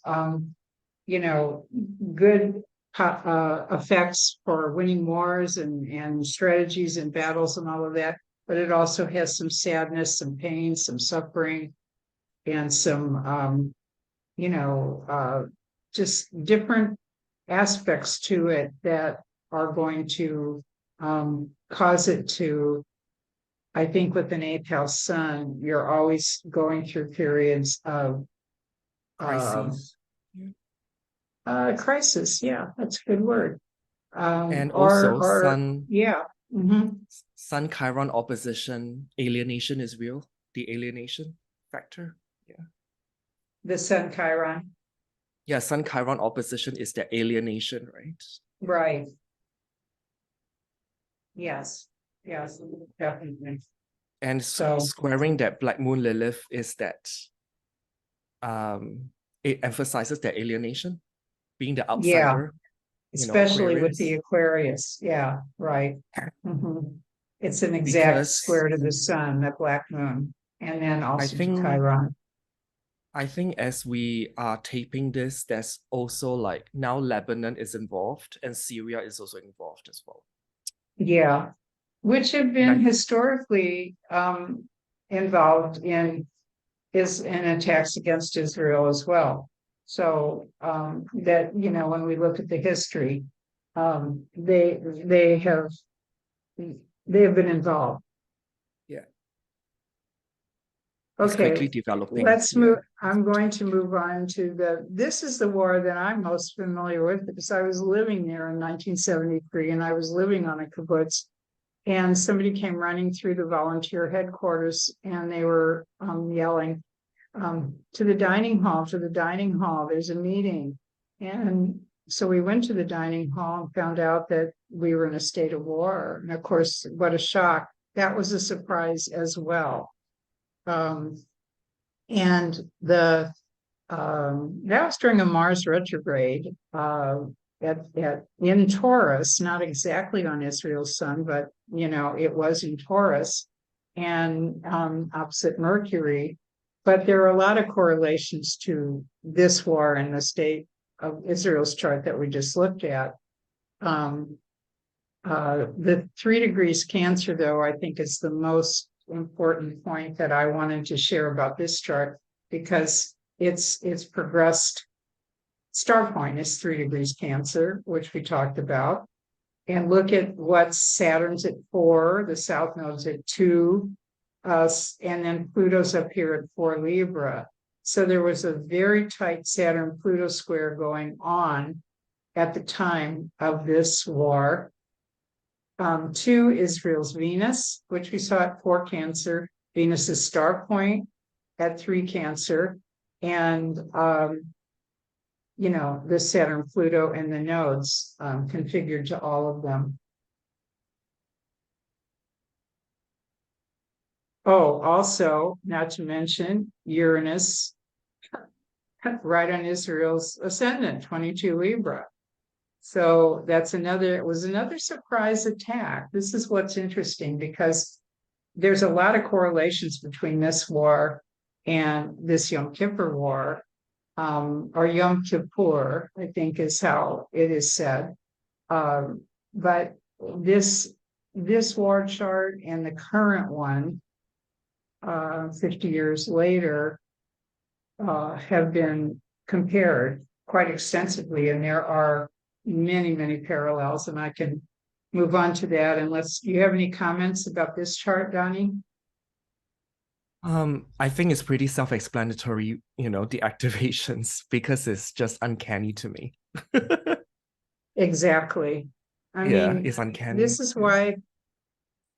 good effects for winning wars and strategies and battles and all of that. But it also has some sadness, some pain, some suffering, and some just different aspects to it that are going to cause it to, I think, with an eighth house sun, you're always going through periods of Crises. crisis. Yeah, that's a good word. And also Yeah. Mm-hmm. Sun Chiron opposition, alienation is real. The alienation factor. Yeah. The sun Chiron. Yeah, Sun Chiron opposition is the alienation, right? Right. Yes. Yes, definitely. And So squaring that Black Moon Lilith is that it emphasizes that alienation, being the yeah, outsider, especially with the Aquarius. Aquarius. Yeah, right. Mhm. It's an exact Because square to the sun, the Black Moon, and then I also to think Chiron. as we are taping this, there's also like now Lebanon is involved and Syria is also involved as well. Yeah, which have And been historically involved in attacks against Israel as well. So that when we look at the history, they have been involved. yeah, it's Okay, quickly developing. let's Yeah. move. I'm going to move on to this is the war that I'm most familiar with, because I was living there in 1973, and I was living on a kibbutz, and somebody came running through the volunteer headquarters, and they were yelling, to the dining hall, there's a meeting. And so we went to the dining hall and found out that we were in a state of war. And of course, what a shock. That was a surprise as well. And that was during a Mars retrograde in Taurus, not exactly on Israel's sun, but it was in Taurus and opposite Mercury. But there are a lot of correlations to this war and the state of Israel's chart that we just looked at. The 3 degrees Cancer, though, I think is the most important point that I wanted to share about this chart, because it's progressed. Star point is 3 degrees Cancer, which we talked about. And look at what Saturn's at 4, the South Node's at 2, and then Pluto's up here at 4 Libra. So there was a very tight Saturn-Pluto square going on at the time of this war. 2, Israel's Venus, which we saw at 4 Cancer. Venus's star point at 3 Cancer. And the Saturn, Pluto, and the nodes configured to all of them. Oh, also, not to mention Uranus, right on Israel's ascendant, 22 Libra. So it was another surprise attack. This is what's interesting because there's a lot of correlations between this war and this Yom Kippur war, or Yom Kippur, I think is how it is said. But this war chart and the current one, 50 years later, have been compared quite extensively, and there are many, many parallels, and I can move on to that unless you have any comments about this chart, Donnie? I think it's pretty self-explanatory, the activations, because it's just uncanny to me. Exactly. I Yeah, mean, it's uncanny. this is Yeah. why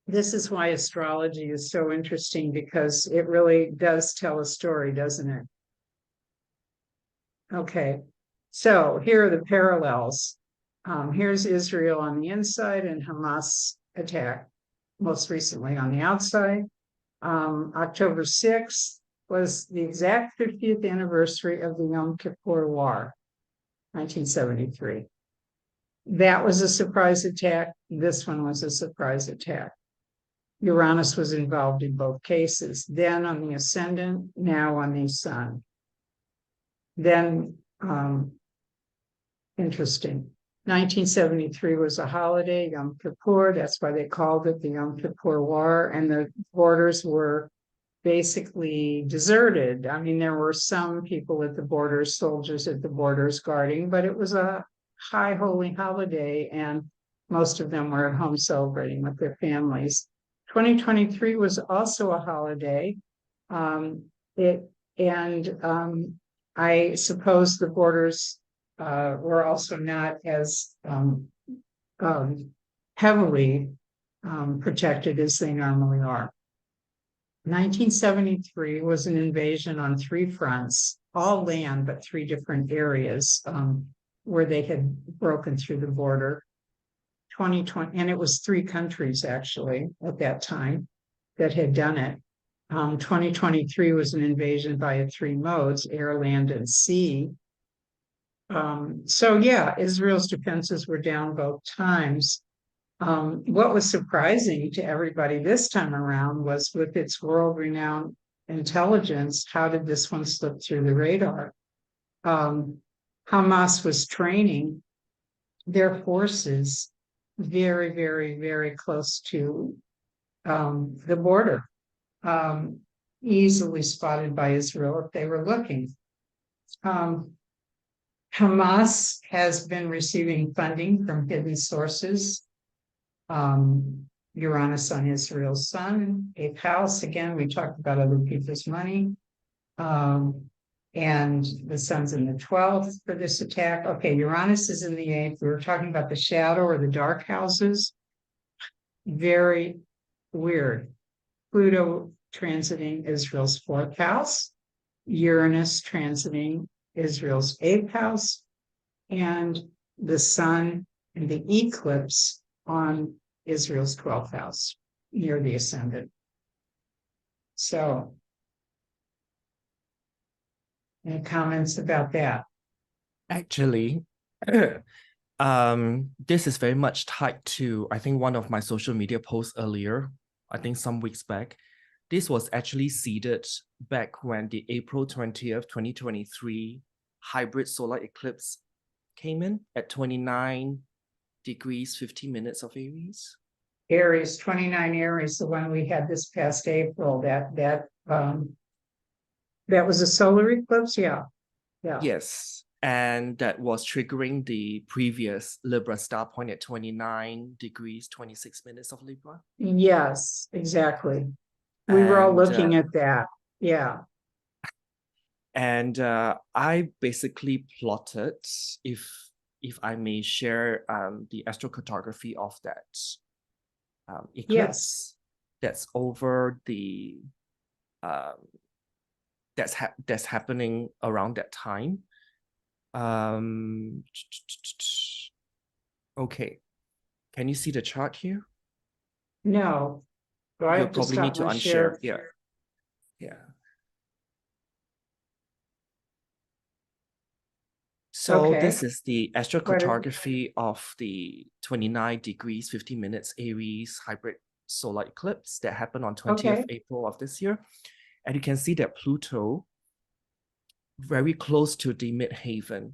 this is why astrology is so interesting because it really does tell a story, doesn't it? Okay, so here are the parallels. Here's Israel on the inside and Hamas attack most recently on the outside. October 6th was the exact 50th anniversary of the Yom Kippur War, 1973. That was a surprise attack. This one was a surprise attack. Uranus was involved in both cases, then on the ascendant, now on the sun. Then, interesting. 1973 was a holiday, Yom Kippur. That's why they called it the Yom Kippur War. And the borders were basically deserted. I mean, there were some people at the borders, soldiers at the borders guarding, but it was a high holy holiday, and most of them were at home celebrating with their families. 2023 was also a holiday. It and I suppose the borders were also not as heavily protected as they normally are. 1973 was an invasion on three fronts, all land, but three different areas where they had broken through the border. 2020, and it was three countries actually at that time that had done it. 2023 was an invasion via three modes, air, land, and sea. So yeah, Israel's defenses were down both times. What was surprising to everybody this time around was with its world-renowned intelligence, how did this one slip through the radar? Hamas was training their forces very, very, very close to the border, easily spotted by Israel if they were looking. Hamas has been receiving funding from hidden sources. Uranus on Israel's sun, eighth house. Again, we talked about other people's money. And the sun's in the 12th for this attack. Okay, Uranus is in the 8th. We were talking about the shadow or the dark houses. Very weird. Pluto transiting Israel's 4th house, Uranus transiting Israel's 8th house, and the sun and the eclipse on Israel's 12th house near the ascendant. So, any comments about that? Actually, this is very much tied to, I think, one of my social media posts earlier, I think some weeks back. This was actually seeded back when the April 20th, 2023 hybrid solar eclipse came in at 29 degrees, 50 minutes of Aries. Aries, 29 Aries, the one we had this past April, that was a solar eclipse. Yeah. Yes. And that was triggering the previous Libra star point at 29 degrees, 26 minutes of Libra. Yes, exactly. We were all looking at that. Yeah. And I basically plotted, if I may share, the astrocartography of that eclipse. Yes. That's over the that's happening around that time. Okay, can you see the chart here? No. Do I You'll have to probably need stop to my unshare. share? Yeah. Yeah. So Okay. this is the What? astrocartography of the 29 degrees, 50 minutes Aries hybrid solar eclipse that happened on 20th Okay. April of this year. And you can see that Pluto very close to the midhaven,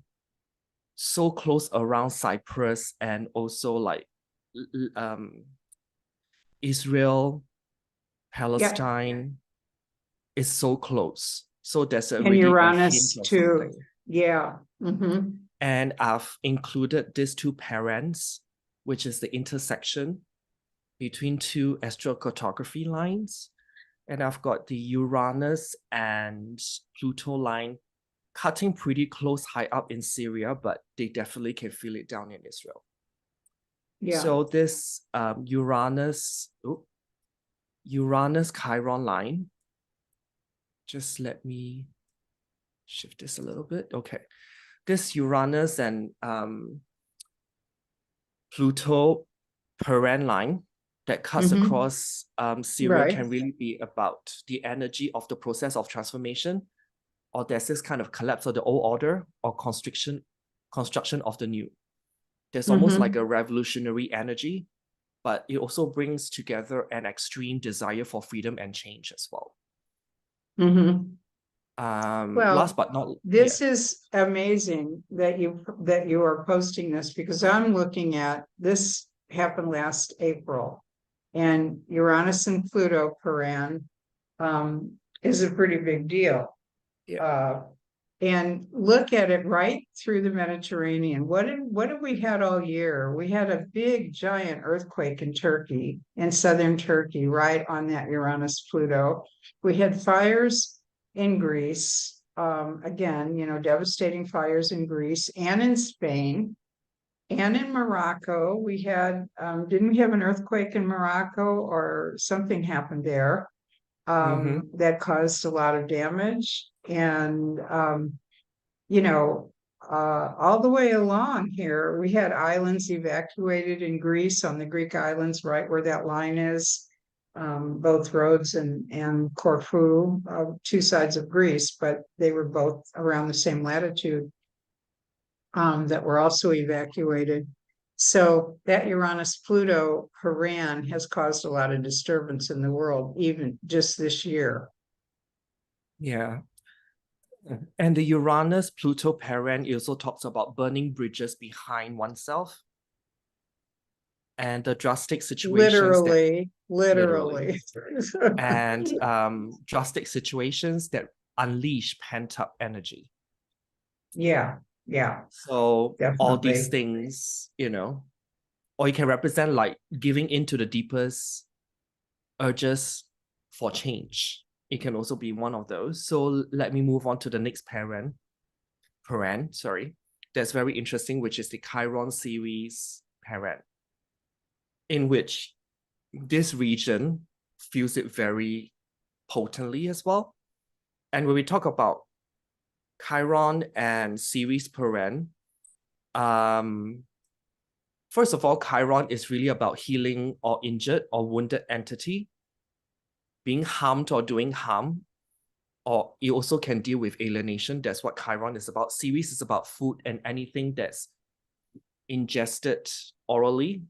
so close around Cyprus and also like Israel, Yeah. Palestine is so close. So there's And already a hint Uranus of too. something. Yeah. Mm-hmm. And I've included these two parents, which is the intersection between two astrocartography lines. And I've got the Uranus and Pluto line cutting pretty close high up in Syria, but they definitely can feel it down in Israel. Yeah. So this Uranus Chiron line, just let me shift this a little bit. Okay. This Uranus and Pluto parent line that cuts Mm-hmm. across Syria Right. can really be about the energy of the process of transformation, or there's this kind of collapse of the old order or construction of the new. There's almost like Mm-hmm. a revolutionary energy, but it also brings together an extreme desire for freedom and change as well. Mm-hmm. Last Well, but not this is amazing that you are posting this, because I'm looking at this happened last April, and Uranus and Pluto Paran is a pretty big deal. yeah. And look at it right through the Mediterranean. What have we had all year? We had a big giant earthquake in Turkey, in southern Turkey, right on that Uranus Pluto. We had fires in Greece. Again, devastating fires in Greece and in Spain and in Morocco. We had, didn't we have an earthquake in Morocco, or something happened there that caused a lot of damage? And, all the way along here, we had islands evacuated in Greece, on the Greek islands, right where that line is, both Rhodes and Corfu, two sides of Greece, but they were both around the same latitude, that were also evacuated. So that Uranus-Pluto Haran has caused a lot of disturbance in the world, even just this year. Yeah. And the Uranus Pluto parent also talks about burning bridges behind oneself and the drastic situations that Literally. and drastic situations that unleash pent-up energy. Yeah, So all these definitely. things, or you can represent like giving into the deepest urges for change. It can also be one of those. So let me move on to the next parent, sorry. That's very interesting, which is the Chiron series parent, in which this region feels it very potently as well. And when we talk about Chiron and series parent, first of all, Chiron is really about healing or injured or wounded entity, being harmed or doing harm, or it also can deal with alienation. That's what Chiron is about. Series is about food and anything that's ingested orally.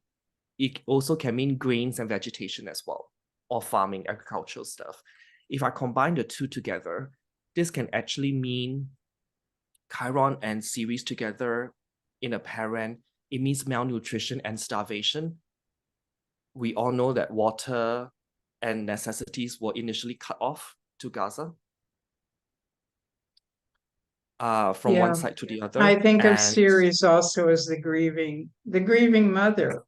It also can mean grains and vegetation as well, or farming, agricultural stuff. If I combine the two together, this can actually mean Chiron and Ceres together in a parent. It means malnutrition and starvation. We all know that water and necessities were initially cut off to Gaza, from one side to the other. I think of And Ceres also as the grieving mother.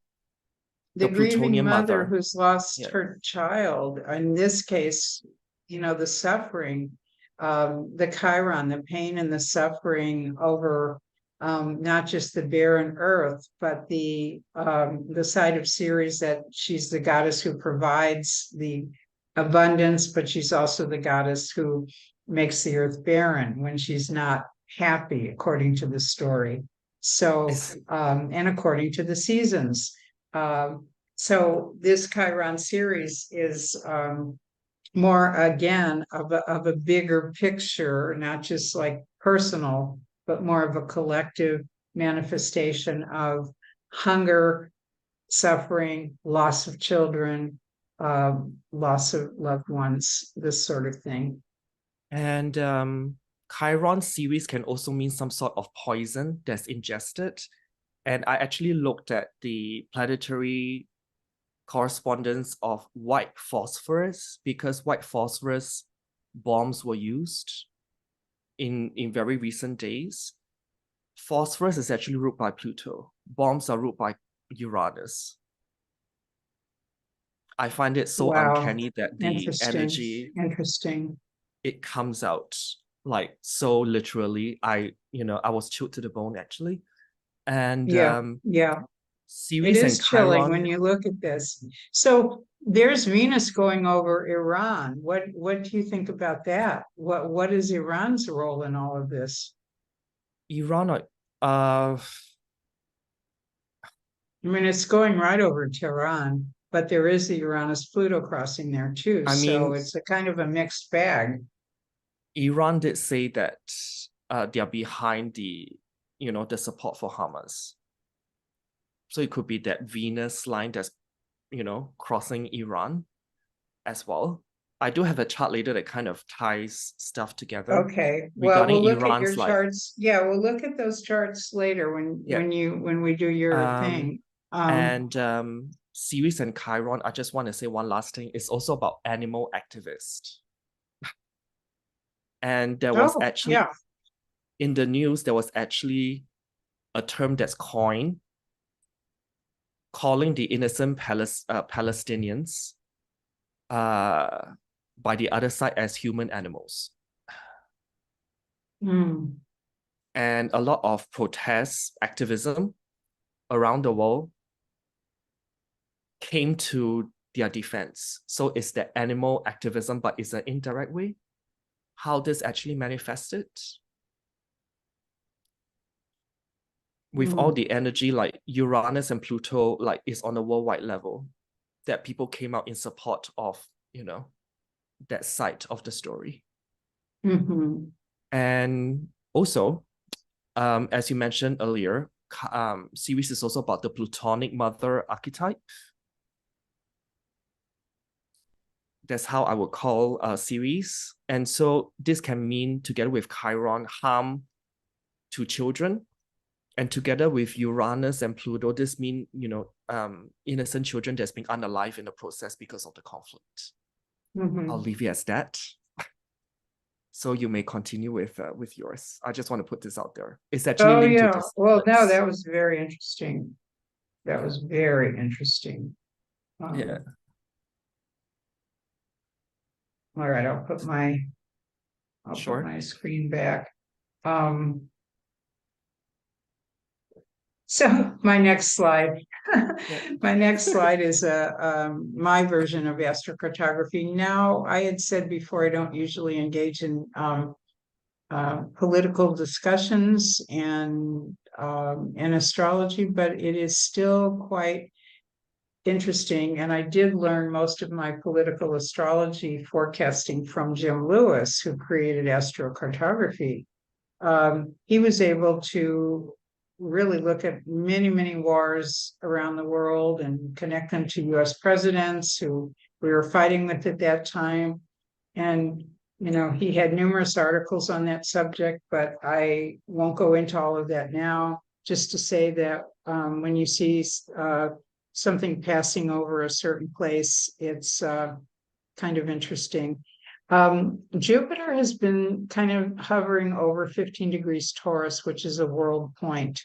The the grieving plutonium mother mother. who's lost Yeah. her child. In this case, the suffering, the Chiron, the pain and the suffering over not just the barren earth, but the side of Ceres, that she's the goddess who provides the abundance, but she's also the goddess who makes the earth barren when she's not happy, according to the story. So, and according to the seasons. So this Chiron series is more again of a bigger picture, not just like personal, but more of a collective manifestation of hunger, suffering, loss of children, loss of loved ones, this sort of thing. And Chiron series can also mean some sort of poison that's ingested. And I actually looked at the planetary correspondence of white phosphorus, because white phosphorus bombs were used in very recent days. Phosphorus is actually ruled by Pluto. Bombs are ruled by Uranus. I find it so Wow. uncanny that the Interesting. energy, Interesting. it comes out like so literally. I was chilled to the bone actually. And Yeah. Yeah. It Ceres and is chilling when Chiron, you look at this. So there's Venus going over Iran. What do you think about that? What is Iran's role in all of this? Iran, I mean, it's going right over Tehran, but there is the Uranus Pluto crossing there too. I So mean, it's a kind of a mixed bag. Iran did say that they are behind the support for Hamas. So it could be that Venus line that's, crossing Iran as well. I do have a chart later that kind of ties stuff together Okay. Well, regarding we'll look at your Iran's like, charts. Yeah, we'll look at those charts later yeah. when we do your Um, thing. Um, and Ceres and Chiron, I just want to say one last thing. It's also about animal activists. And there was oh, actually yeah. in the news, there was actually a term that's coined calling the innocent Palestinians by the other side as human animals. Mm, And a lot of protests, activism around the world came to their defense. So it's the animal activism, but it's an indirect way. How this actually manifested with all mm, the energy, like Uranus and Pluto, like is on a worldwide level, that people came out in support of, that side of the story. mhm. And also, as you mentioned earlier, series is also about the Plutonic mother archetype. That's how I would call a series. And so this can mean, together with Chiron, harm to children. And together with Uranus and Pluto, this mean, innocent children that's been unalive in the process because of the conflict. I'll Mhm. leave it as that. So you may continue with yours. I just want to put this out there. It's actually Oh, linked to yeah. this Well, no, eclipse. that was very interesting. That Yeah. was very interesting. Yeah. All right, I'll put Sure. my screen back. Um, so my next slide, Yeah. my next slide is my version of astrocartography. Now, I had said before, I don't usually engage in political discussions and astrology, but it is still quite interesting. And I did learn most of my political astrology forecasting from Jim Lewis, who created astrocartography. He was able to really look at many, many wars around the world and connect them to US presidents who we were fighting with at that time. And, he had numerous articles on that subject, but I won't go into all of that now. Just to say that when you see something passing over a certain place, it's kind of interesting. Jupiter has been kind of hovering over 15 degrees Taurus, which is a world point.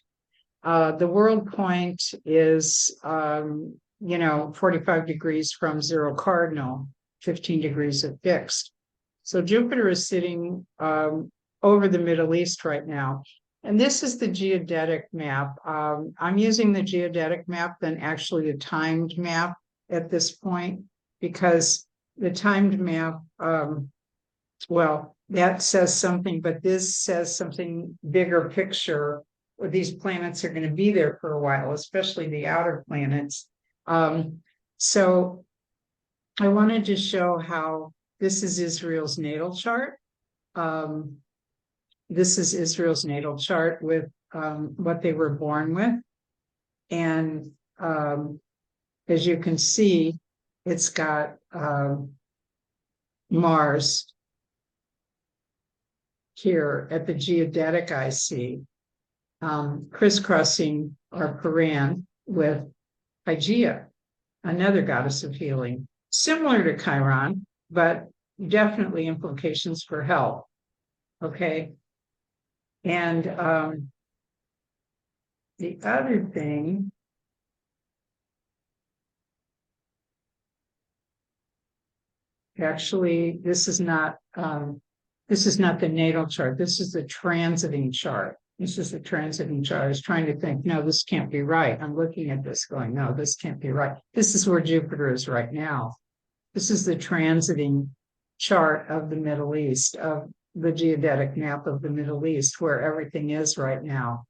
The world point is, 45 degrees from zero cardinal, 15 degrees at fixed. So Jupiter is sitting over the Middle East right now. And this is the geodetic map. I'm using the geodetic map than actually a timed map at this point, because the timed map, well, that says something, but this says something bigger picture, where these planets are going to be there for a while, especially the outer planets. So I wanted to show how this is Israel's natal chart. This is Israel's natal chart with what they were born with. And as you can see, it's got Mars here at the geodetic IC, crisscrossing or Paran with Hygeia, another goddess of healing, similar to Chiron, but definitely implications for health. Okay. And the other thing, actually, this is not the natal chart. This is the transiting chart. This is the transiting chart. I was trying to think, no, this can't be right. I'm looking at this going, no, this can't be right. This is where Jupiter is right now. This is the transiting chart of the Middle East, of the geodetic map of the Middle East, where everything is right now.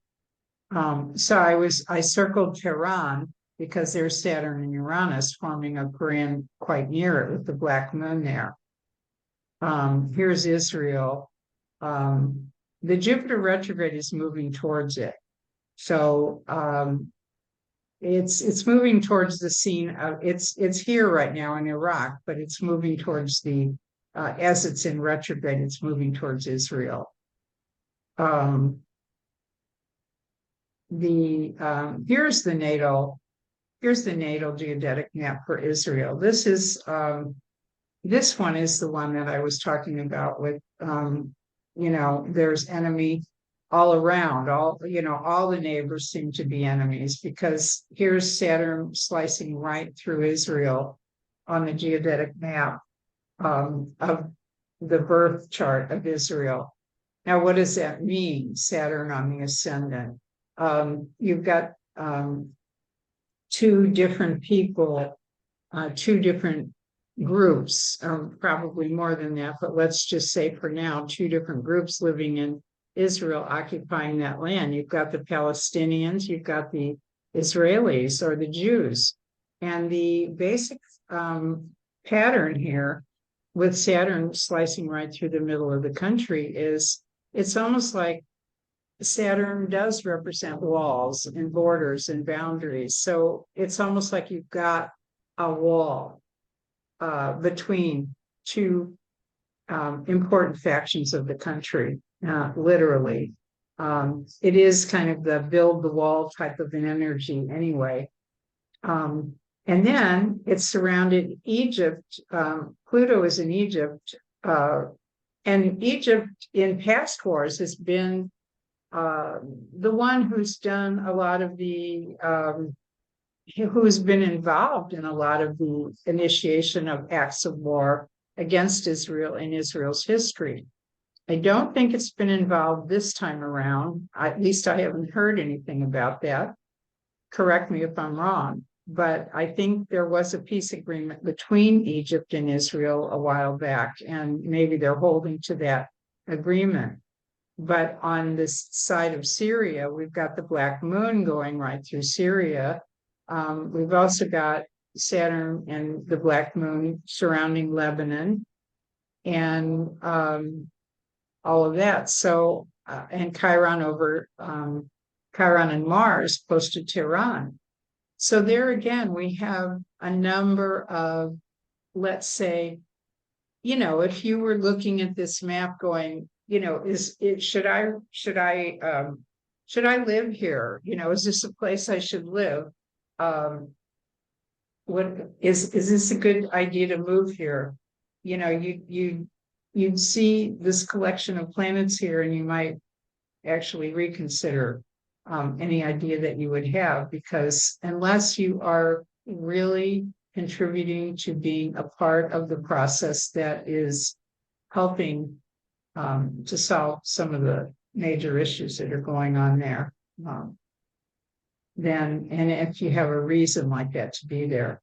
So I circled Tehran because there's Saturn and Uranus forming a Paran quite near it with the black moon there. Here's Israel. The Jupiter retrograde is moving towards it. So it's moving towards the scene of it's here right now in Iraq, but it's moving towards the as it's in retrograde, it's moving towards Israel. Here's the natal geodetic map for Israel. This one is the one that I was talking about with there's enemy all around, all the neighbors seem to be enemies, because here's Saturn slicing right through Israel on the geodetic map of the birth chart of Israel. Now, what does that mean? Saturn on the ascendant. You've got two different people, two different groups, probably more than that, but let's just say for now, two different groups living in Israel occupying that land. You've got the Palestinians, you've got the Israelis or the Jews. And the basic pattern here with Saturn slicing right through the middle of the country is it's almost like Saturn does represent walls and borders and boundaries. So it's almost like you've got a wall between two important factions of the country, literally. It is kind of the build the wall type of an energy anyway. And then it's surrounded Egypt. Pluto is in Egypt. And Egypt in past wars has been the one who's done a lot of the who's been involved in a lot of the initiation of acts of war against Israel in Israel's history. I don't think it's been involved this time around. At least I haven't heard anything about that. Correct me if I'm wrong, but I think there was a peace agreement between Egypt and Israel a while back, and maybe they're holding to that agreement. But on this side of Syria, we've got the Black Moon going right through Syria. We've also got Saturn and the Black Moon surrounding Lebanon and all of that. So, and Chiron and Mars close to Tehran. So there again, we have a number of, let's say, if you were looking at this map going, should I live here? Is this a place I should live? What is this a good idea to move here? You'd see this collection of planets here, and you might actually reconsider any idea that you would have, because unless you are really contributing to being a part of the process that is helping to solve some of the major issues that are going on there, then, and if you have a reason like that to be there.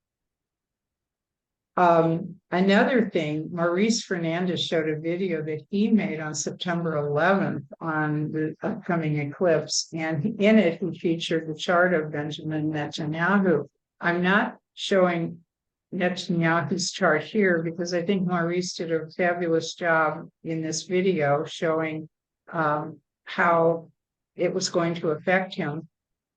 Another thing, Maurice Fernandez showed a video that he made on September 11th on the upcoming eclipse, and in it he featured the chart of Benjamin Netanyahu. I'm not showing Netanyahu's chart here because I think Maurice did a fabulous job in this video showing how it was going to affect him.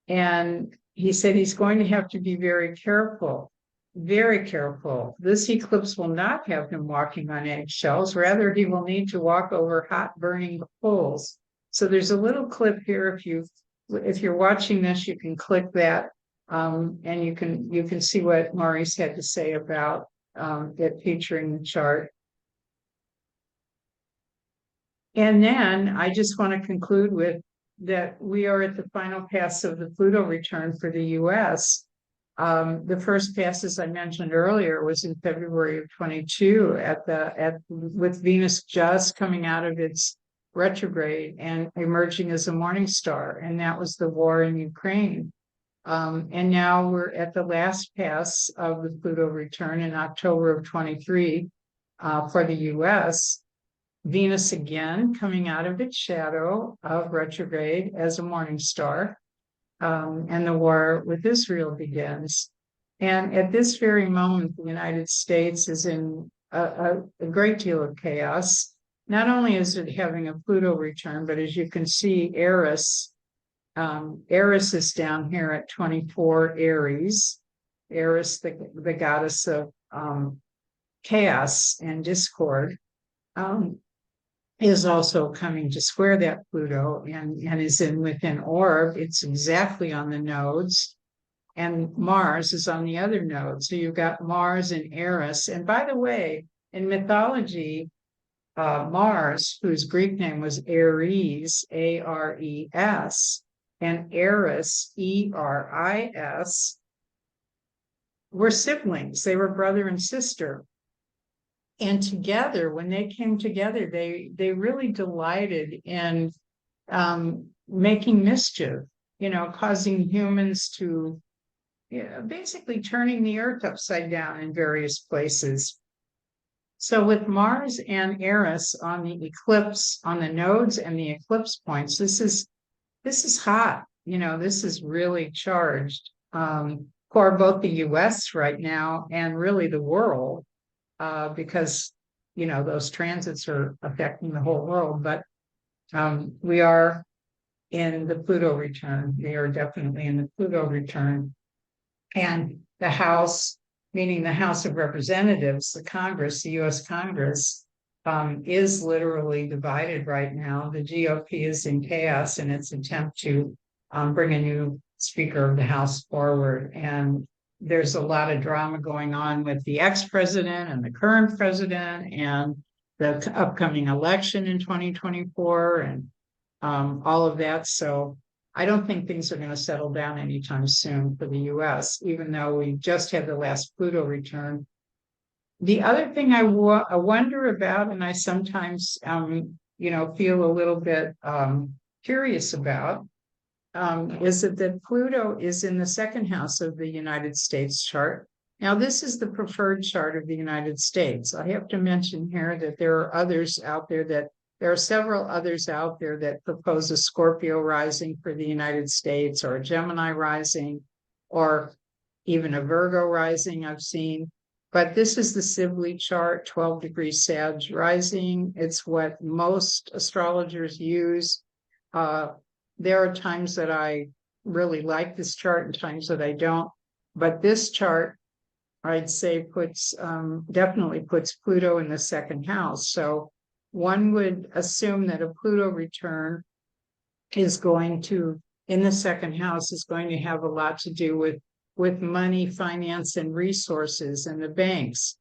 And he said he's going to have to be very careful, very careful. This eclipse will not have him walking on eggshells. Rather, he will need to walk over hot burning coals. So there's a little clip here. If you're watching this, you can click that, and you can see what Maurice had to say about it featuring the chart. And then I just want to conclude with that we are at the final pass of the Pluto return for the US. The first pass, as I mentioned earlier, was in February of 22 with Venus just coming out of its retrograde and emerging as a morning star, and that was the war in Ukraine. And now we're at the last pass of the Pluto return in October of 23 for the US. Venus again coming out of its shadow of retrograde as a morning star, and the war with Israel begins. And at this very moment, the United States is in a great deal of chaos. Not only is it having a Pluto return, but as you can see, Eris is down here at 24 Aries. Eris, the goddess of chaos and discord, is also coming to square that Pluto and is within orb. It's exactly on the nodes, and Mars is on the other node. So you've got Mars and Eris. And by the way, in mythology, Mars, whose Greek name was Ares, Ares, and Eris, Eris, were siblings. They were brother and sister. And together, when they came together, they really delighted in making mischief, causing humans to, basically turning the earth upside down in various places. So with Mars and Eris on the eclipse, on the nodes and the eclipse points, this is hot. This is really charged for both the US right now and really the world. Because those transits are affecting the whole world, but we are in the Pluto return. We are definitely in the Pluto return, and the House, meaning the House of Representatives, the Congress, the U.S. Congress, is literally divided right now. The GOP is in chaos in its attempt to bring a new Speaker of the House forward, and there's a lot of drama going on with the ex-president and the current president and the upcoming election in 2024 and all of that. So I don't think things are going to settle down anytime soon for the US, even though we just had the last Pluto return. The other thing I wonder about, and I sometimes, feel a little bit curious about, is that Pluto is in the second house of the United States chart. Now, this is the preferred chart of the United States. I have to mention here that there are several others out there that propose a Scorpio rising for the United States, or a Gemini rising, or even a Virgo rising I've seen. But this is the Sibley chart, 12 degrees Sag rising. It's what most astrologers use. There are times that I really like this chart and times that I don't. But this chart, I'd say, definitely puts Pluto in the second house. So one would assume that a Pluto return is going to, in the second house, is going to have a lot to do with money, finance, and resources, and the banks.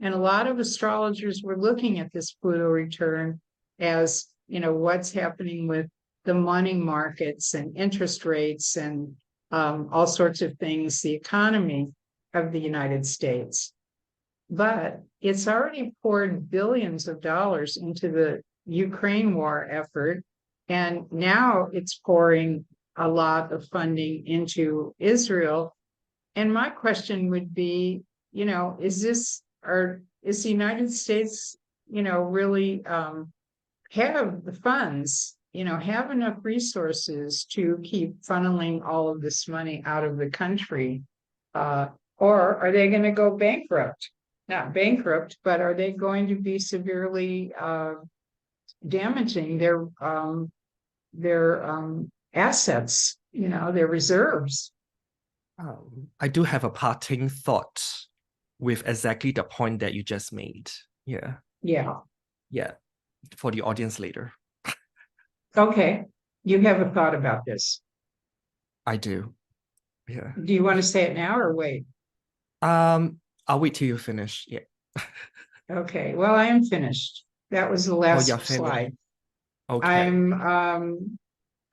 And a lot of astrologers were looking at this Pluto return as, what's happening with the money markets and interest rates and all sorts of things, the economy of the United States. But it's already poured billions of dollars into the Ukraine war effort, and now it's pouring a lot of funding into Israel. And my question would be, is the United States, really have the funds, have enough resources to keep funneling all of this money out of the country? Or are they going to go bankrupt? Not bankrupt, but are they going to be severely damaging their assets, their reserves? I do have a parting thought with exactly the point that you just made. Yeah. Yeah. Yeah. For the audience later. Okay. You have a thought about this. I do. Yeah. Do you want to say it now or wait? I'll wait till you finish. Yeah. Okay. Well, I am finished. That was the Oh, you're last finished. slide. Okay.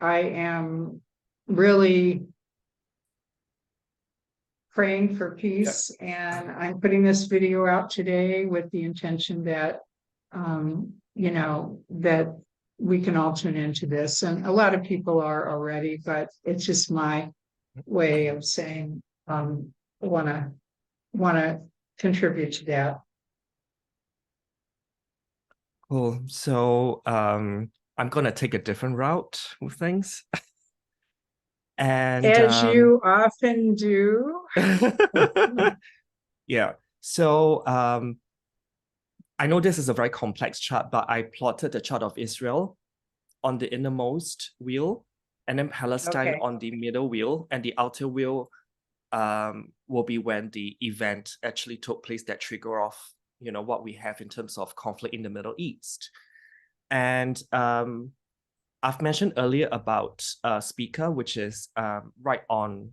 I am really praying for Yeah. peace, and I'm putting this video out today with the intention that that we can all tune into this. And a lot of people are already, but it's just my way of saying wanna contribute to that. Cool. So I'm gonna take a different route with things. And As you often do. yeah. So I know this is a very complex chart, but I plotted the chart of Israel on the innermost wheel, and then Palestine Okay. on the middle wheel, and the outer wheel will be when the event actually took place that trigger off, what we have in terms of conflict in the Middle East. And I've mentioned earlier about Speaker, which is right on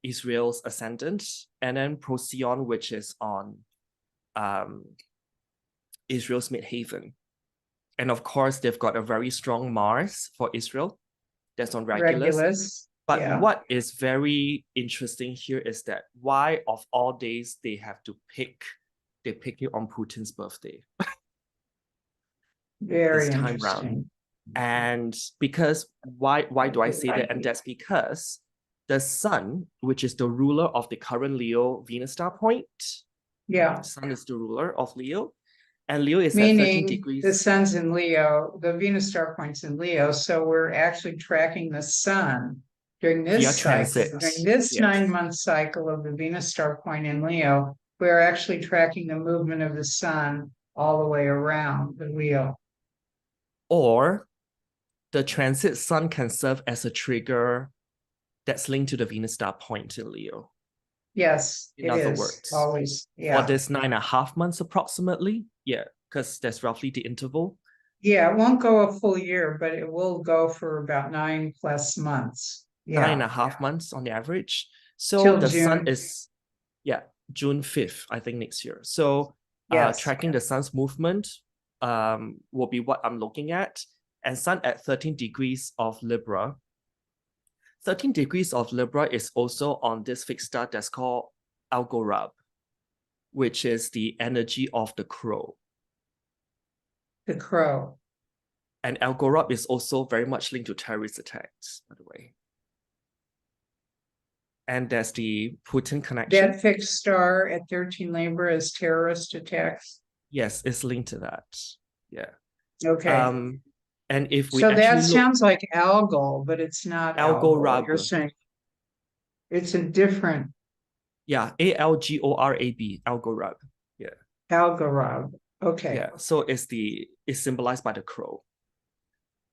Israel's ascendant, and then Procyon, which is on Israel's midhaven. And of course, they've got a very strong Mars for Israel that's on Regulus. Regulus. But Yeah. what is very interesting here is that why of all days they pick it on Putin's birthday. Very this time interesting. round. And because why do I say that? And that's because the sun, which is the ruler of the current Leo Venus star point, Yeah. sun is the ruler of Leo, and Leo is at 13 Meaning degrees. the sun's in Leo, the Venus star point's in Leo. So we're actually tracking the sun during Via this cycle, transit. during this Yes. 9-month cycle of the Venus star point in Leo. We're actually tracking the movement of the sun all the way around the wheel. Or the transit sun can serve as a trigger that's linked to the Venus star point in Leo. Yes, In it other is words, always. for Yeah. this 9.5 months approximately. Yeah, because that's roughly the interval. Yeah, it won't go a full year, but it will go for about 9+ months. Yeah. 9.5 months on the average. So Till the sun June. is, June 5th, I think next year. So Yes. tracking the sun's movement will be what I'm looking at. And sun at 13 degrees of Libra. 13 degrees of Libra is also on this fixed star that's called Algorab, which is the energy of the crow. The crow. And Algorab is also very much linked to terrorist attacks, by the way. And there's the Putin connection. That fixed star at 13 Libra is terrorist attacks. Yes, it's linked to that. Yeah. Okay. And if we So actually that sounds like algal, but it's not algal. Algorab. You're saying it's a different. Yeah, Algorab, Algorab. Yeah. Algorab. Okay. Yeah. So it's symbolized by the crow.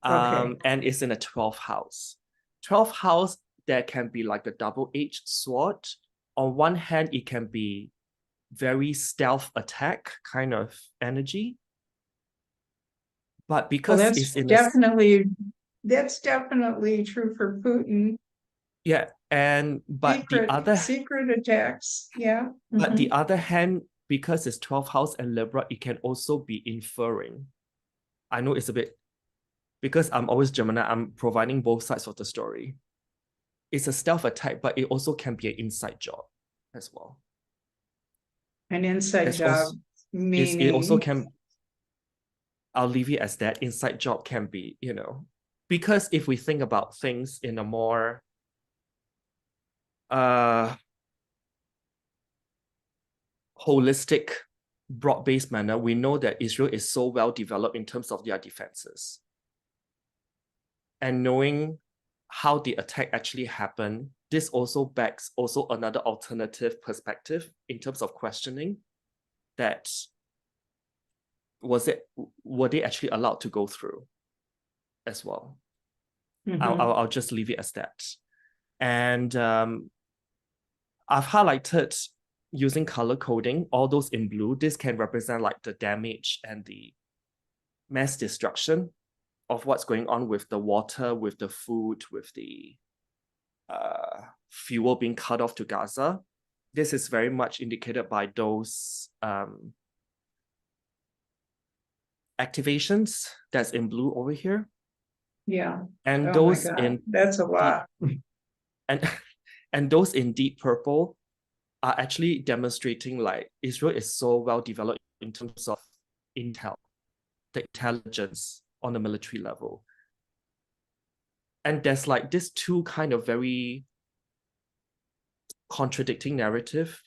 Okay. And it's in the 12th house. 12th house, there can be like a double-edged sword. On one hand, it can be very stealth attack kind of energy. But because it's in that's definitely true for Putin. Yeah, but the other secret attacks. Yeah. But the other hand, because it's 12th house and Libra, it can also be inferring. I know it's a bit, because I'm always Gemini, I'm providing both sides of the story. It's a stealth attack, but it also can be an inside job as well. An inside job meaning it also can, I'll leave it as that. Inside job can be, because if we think about things in a more holistic, broad-based manner, we know that Israel is so well developed in terms of their defenses. And knowing how the attack actually happened, this also backs also another alternative perspective in terms of questioning that were they actually allowed to go through as well? I'll just leave it as that. And I've highlighted using color coding, all those in blue. This can represent like the damage and the mass destruction of what's going on with the water, with the food, with the fuel being cut off to Gaza. This is very much indicated by those activations that's in blue over here. Yeah. And Oh those my God. in That's a lot. and those in deep purple are actually demonstrating like Israel is so well developed in terms of intel, the intelligence on the military level. And there's like this two kind of very contradicting narrative.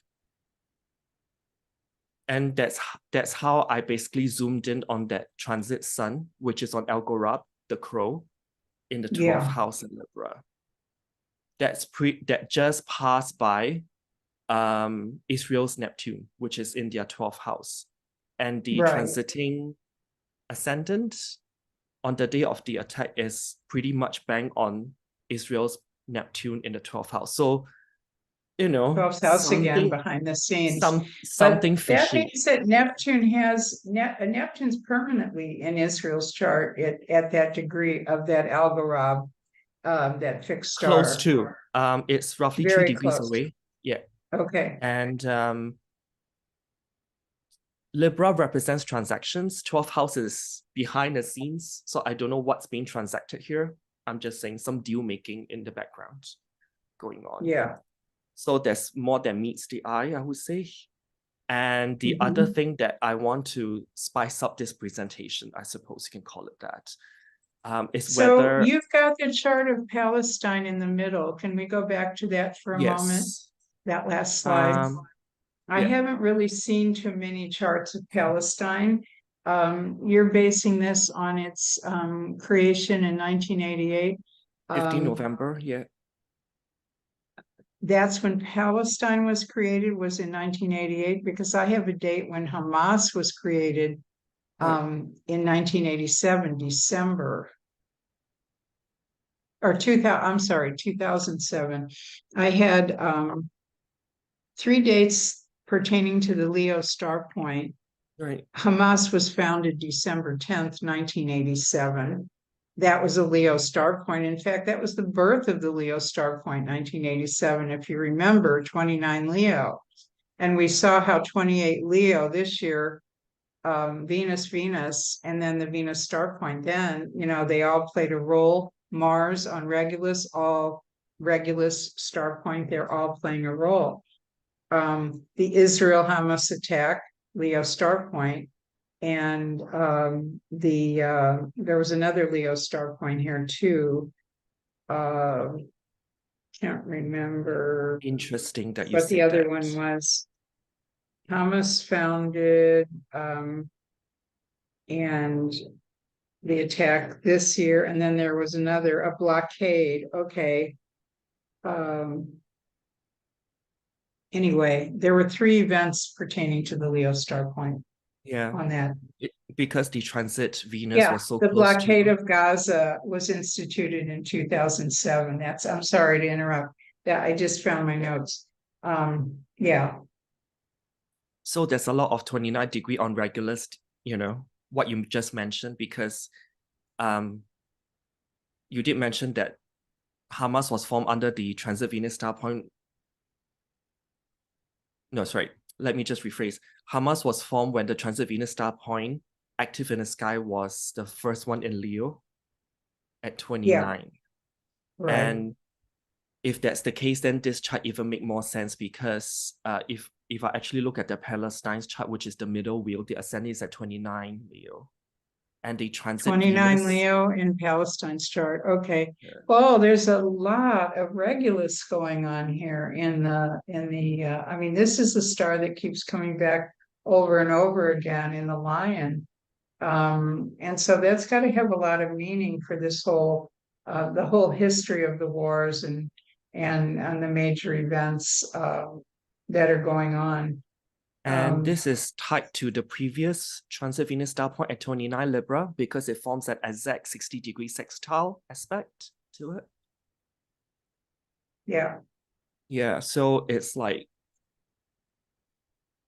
And that's how I basically zoomed in on that transit sun, which is on Algorab, the crow, in the 12th house in Libra. That just passed by Israel's Neptune, which is in their 12th house. And the transiting ascendant on the day of the attack is pretty much bang on Israel's Neptune in the 12th house. So, 12th house again behind the scenes. Something but fishy. That means that Neptune's permanently in Israel's chart at that degree of that Algorab, that fixed star. Close to. It's roughly Very 3 degrees close. away. Yeah. Okay. And Libra represents transactions. 12th house is behind the scenes. So I don't know what's being transacted here. I'm just saying some deal making in the background going on. Yeah. So there's more than meets the eye, I would say. And the other thing that I want to spice up this presentation, I suppose you can call it that, is whether... So you've got the chart of Palestine in the middle. Can we go back to that for a moment? That last slide. I haven't really seen too many charts of Palestine. You're basing this on its creation in 1988. 15 November, yeah. That's when Palestine was created, was in 1988, because I have a date when Hamas was created in 1987, December. Or 2007. I had 3 dates pertaining to the Leo star point. Hamas was founded December 10th, 1987. That was a Leo star point. In fact, that was the birth of the Leo star point, 1987. If you remember, 29 Leo. And we saw how 28 Leo this year, Venus, and then the Venus star point. Then, they all played a role. Mars on Regulus, all Regulus star point, they're all playing a role. The Israel-Hamas attack, Leo star point, and there was another Leo star point here too. Can't remember. Interesting that you what said the other that. one was. Hamas founded, and the attack this year, and then there was a blockade. Okay. Anyway, there were 3 events pertaining to the Leo star point. On that. Because the transit Venus was so the close blockade to... of Gaza was instituted in 2007. I'm sorry to interrupt. That I just found my notes. So there's a lot of 29 degree on Regulus, what you just mentioned, because you did mention that Hamas was formed under the transit Venus star point. No, sorry. Let me just rephrase. Hamas was formed when the transit Venus star point active in the sky was the first one in Leo at 29. And if that's the case, then this chart even make more sense, because if I actually look at the Palestine's chart, which is the middle wheel, the ascendant is at 29 Leo. And the transit 29 Venus, Leo in Palestine's chart. Okay. Well, there's a lot of Regulus going on here in the I mean, this is the star that keeps coming back over and over again in the Lion. And so that's got to have a lot of meaning for this whole the whole history of the wars and and on the major events that are going on. And this is tied to the previous transit Venus star point at 29 Libra because it forms an exact 60-degree sextile aspect to it. Yeah. Yeah, so it's like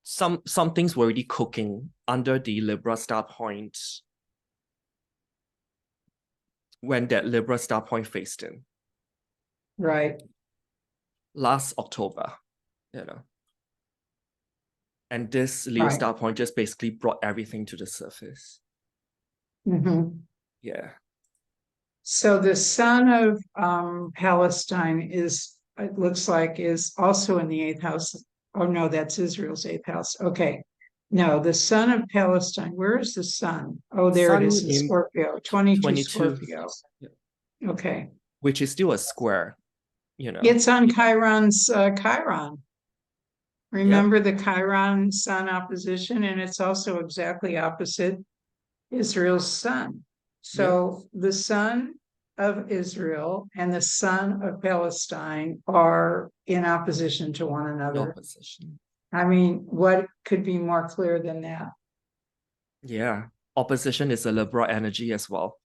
some things were already cooking under the Libra star point when that Libra star point faced in. Right. Last October, you know. And this Leo Right. star point just basically brought everything to the surface. Yeah. So the sun of Palestine is, it looks like, is also in the eighth house. Oh no, that's Israel's eighth house. Okay. No, the sun of Palestine. Where is the sun? Oh, there it Sun is in in Scorpio, 22 22, Scorpio. yeah, Okay. which is still a square, you know. It's on Chiron's Chiron. Yep. Remember the Chiron sun opposition, and it's also exactly opposite Israel's sun. Yep. So the sun of Israel and the sun of Palestine are in opposition to one another. Opposition. I mean, what could be more clear than that? Yeah. Opposition is a Libra energy as well.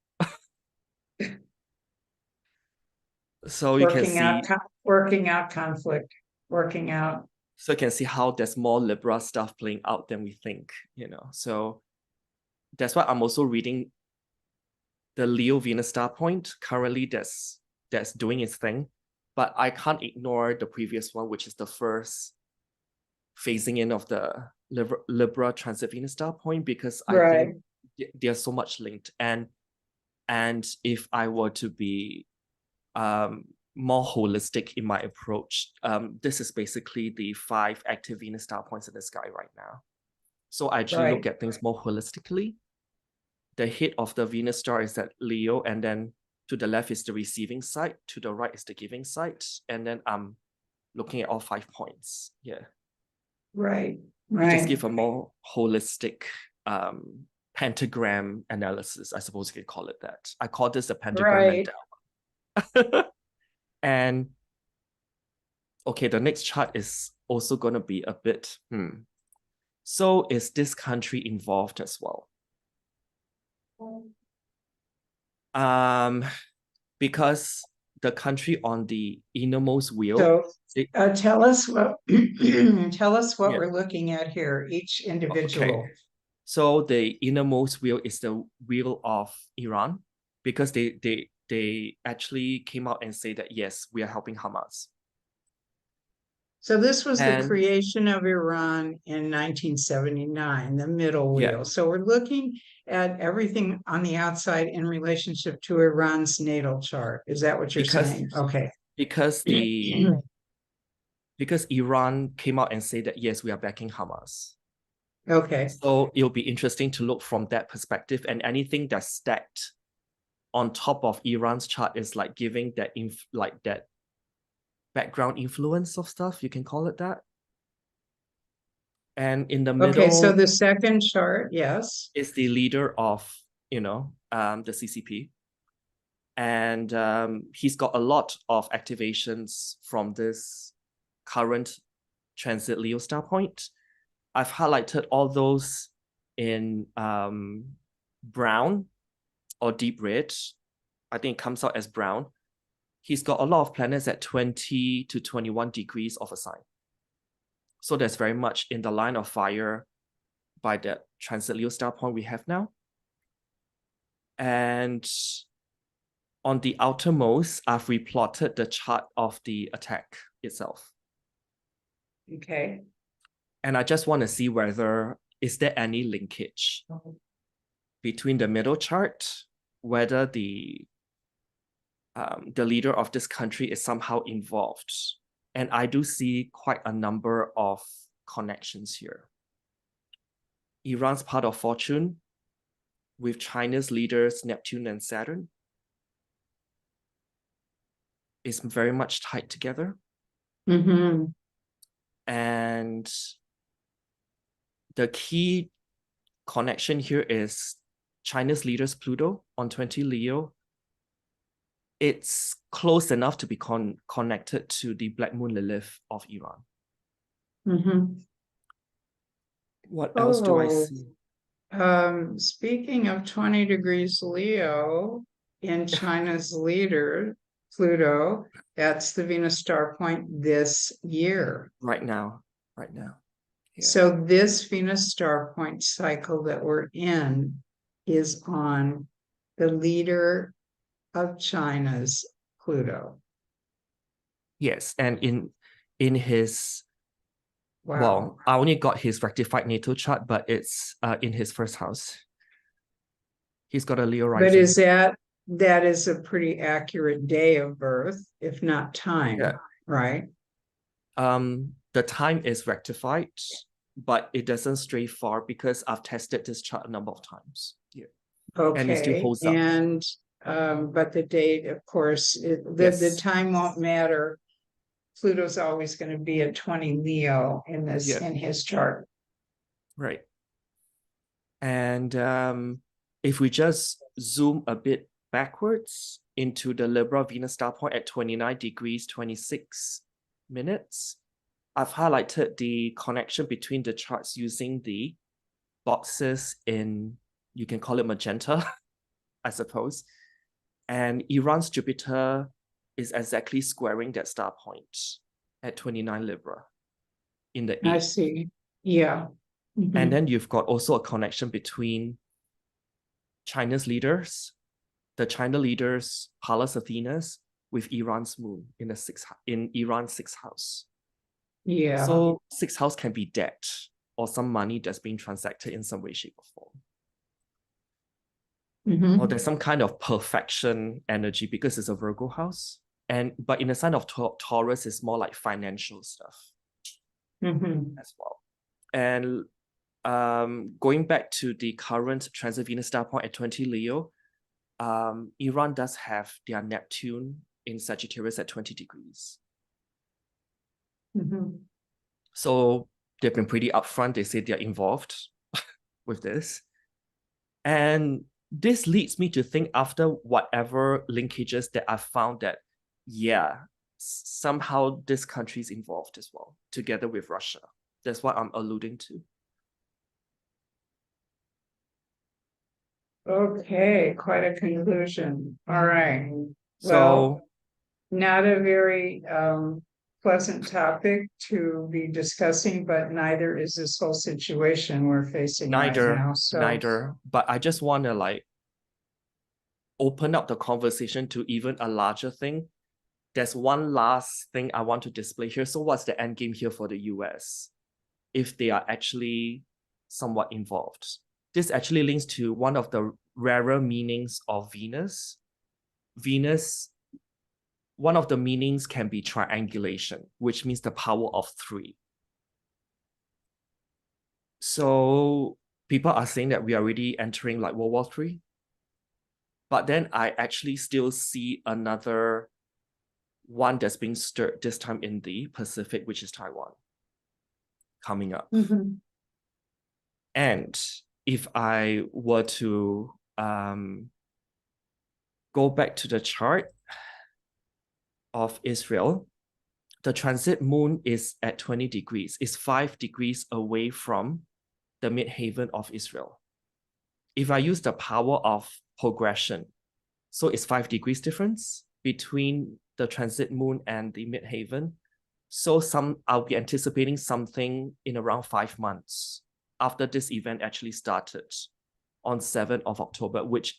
So you can see, Working out conflict, working out. so you can see how there's more Libra stuff playing out than we think, you know. So that's why I'm also reading the Leo Venus star point currently that's doing its thing, but I can't ignore the previous one, which is the first phasing in of the Libra transit Venus star point, because I Right. think they're so much linked. And if I were to be more holistic in my approach, this is basically the 5 active Venus star points in the sky right now. So I actually look at things more holistically. The head of the Venus star is at Leo, and then to the left is the receiving side, to the right is the giving side, and then I'm looking at all 5 points. Yeah. Right. To just give a more holistic pentagram analysis, I suppose you could call it that. I call this a pentagram mandala. And okay, the next chart is also going to be a bit, So is this country involved as well? Because the country on the innermost wheel. So tell us what we're looking at here, each individual. Okay. So the innermost wheel is the wheel of Iran, because they actually came out and say that yes, we are helping Hamas. So this was the creation of Iran in 1979, the middle wheel. So we're looking at everything on the outside in relationship to Iran's natal chart. Is that what you're saying? Okay. Because Iran came out and said that yes, we are backing Hamas. Okay. So it'll be interesting to look from that perspective, and anything that's stacked on top of Iran's chart is like giving that that background influence of stuff, you can call it that. And in the middle, okay, so the second chart, yes, is the leader of the CCP, and he's got a lot of activations from this current transit Leo star point. I've highlighted all those in brown or deep red. I think it comes out as brown. He's got a lot of planets at 20 to 21 degrees of a sign. So that's very much in the line of fire by that transit Leo star point we have now. And on the outermost, I've replotted the chart of the attack itself. Okay. And I just want to see whether is there any linkage between the middle chart, whether the leader of this country is somehow involved. And I do see quite a number of connections here. Iran's part of fortune with China's leaders, Neptune and Saturn, is very much tied together. And the key connection here is China's leaders, Pluto on 20 Leo, it's close enough to be connected to the Black Moon Lilith of Iran. Mhm. What else do I Oh, see? Speaking of 20 degrees Leo in China's leader, Pluto, that's the Venus star point this year. Right now. Yeah. So this Venus star point cycle that we're in is on the leader of China's Pluto. Yes, and in his Wow. well, I only got his rectified natal chart, but it's in his first house. He's got a Leo rising. But is that is a pretty accurate day of birth, if not time, Yeah. right? The time is rectified, but it doesn't stray far because I've tested this chart a number of times. Yeah. And it still Okay, holds up. and but the date, of course, the Yes. time won't matter. Pluto's always going to be at 20 Leo in Yeah. in his chart. Right. And if we just zoom a bit backwards into the Libra Venus star point at 29 degrees 26 minutes, I've highlighted the connection between the charts using the boxes in, you can call it magenta, I suppose. And Iran's Jupiter is exactly squaring that star point at 29 Libra in the 8th. I see. Yeah. Mm-hmm. And then you've got also a connection between China's leaders, the China leaders, Pallas Athenas, with Iran's moon in Iran's sixth house. Yeah. So sixth house can be debt or some money that's being transacted in some way, shape, or form. Mm-hmm. Or there's some kind of perfection energy because it's a Virgo house. But in the sign of Taurus, it's more like financial stuff as well. And going back to the current transit Venus star point at 20 Leo, Iran does have their Neptune in Sagittarius at 20 degrees. So they've been pretty upfront. They say they're involved with this. And this leads me to think, after whatever linkages that I've found, that, yeah, somehow this country is involved as well, together with Russia. That's what I'm alluding to. Okay, quite a conclusion. All right. So, well, not a very pleasant topic to be discussing, but neither is this whole situation we're facing right now. Neither. But I just want to like open up the conversation to even a larger thing. There's one last thing I want to display here. So what's the end game here for the US if they are actually somewhat involved? This actually links to one of the rarer meanings of Venus. Venus, one of the meanings can be triangulation, which means the power of 3. So people are saying that we are already entering like World War III. But then I actually still see another one that's being stirred, this time in the Pacific, which is Taiwan, coming up. And if I were to go back to the chart of Israel, the transit moon is at 20 degrees. It's 5 degrees away from the midheaven of Israel. If I use the power of progression, so it's 5 degrees difference between the transit moon and the midheaven. So I'll be anticipating something in around 5 months after this event actually started on 7th of October, which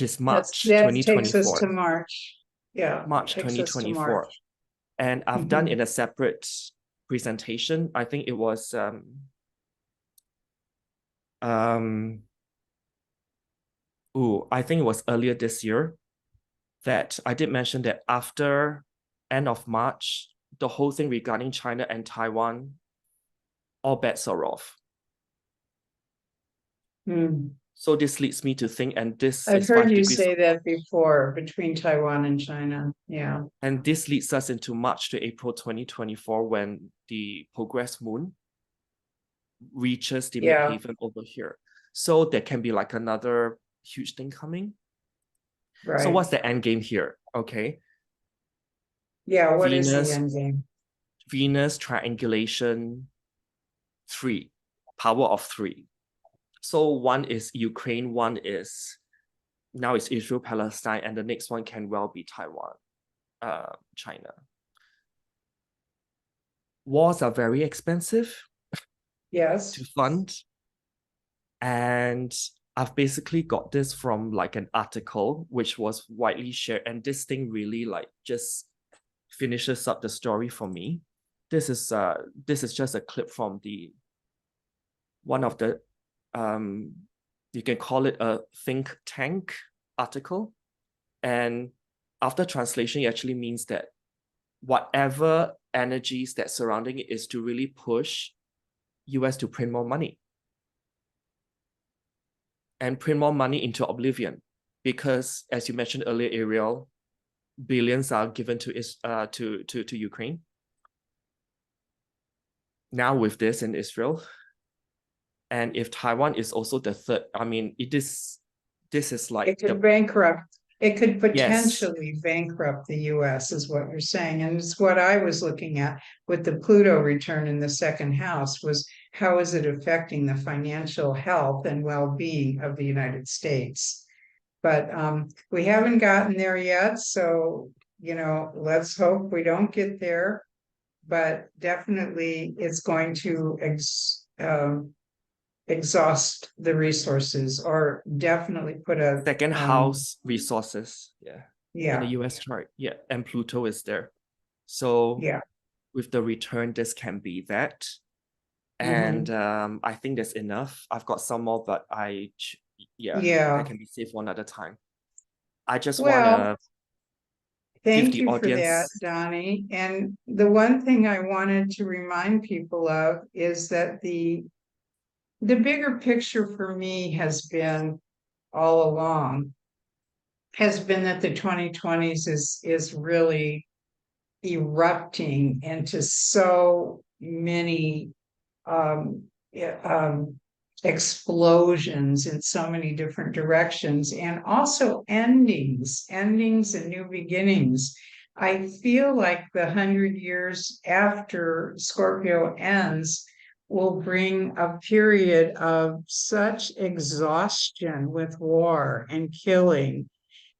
is March 2024. Takes us to March. Yeah. March 2024. And I've done in a separate presentation. I think it was I think it was earlier this year that I did mention that after end of March, the whole thing regarding China and Taiwan, all bets are off. So this leads me to think, and this I've heard you say that before, between Taiwan and China. Yeah. And this leads us into March to April 2024, when the progress moon reaches the midheaven over here. So there can be like another huge thing coming. So right. what's the end game here? Okay. Yeah, what is the Venus, end game? Venus triangulation 3, power of 3. So one is Ukraine, one is now it's Israel, Palestine, and the next one can well be Taiwan, China. Wars are very expensive Yes. to fund. And I've basically got this from like an article which was widely shared. And this thing really like just finishes up the story for me. This is just a clip from the one of the you can call it a think tank article. And after translation, it actually means that whatever energies that surrounding it is to really push US to print more money and print more money into oblivion. Because as you mentioned earlier, Arielle, billions are given to Ukraine. Now with this in Israel, and if Taiwan is also the third, I mean, this is like It could bankrupt. It could yes, potentially bankrupt the US, is what you're saying. And it's what I was looking at with the Pluto return in the second house was how is it affecting the financial health and well-being of the United States? But we haven't gotten there yet. So, let's hope we don't get there. But definitely it's going to exhaust the resources or definitely put a second house resources, yeah, in the yeah, US chart, yeah, and Pluto is there. So yeah. with the return, this can be that. And Mhm. I think that's enough. I've got some more, but yeah, that Yeah. can be saved one at a time. I just want Well, to give thank the you for that, audience Donnie. And the one thing I wanted to remind people of is that the bigger picture for me has been all along has been that the 2020s is really erupting into so many um, yeah, explosions in so many different directions, and also endings and new beginnings. I feel like the 100 years after Scorpio ends will bring a period of such exhaustion with war and killing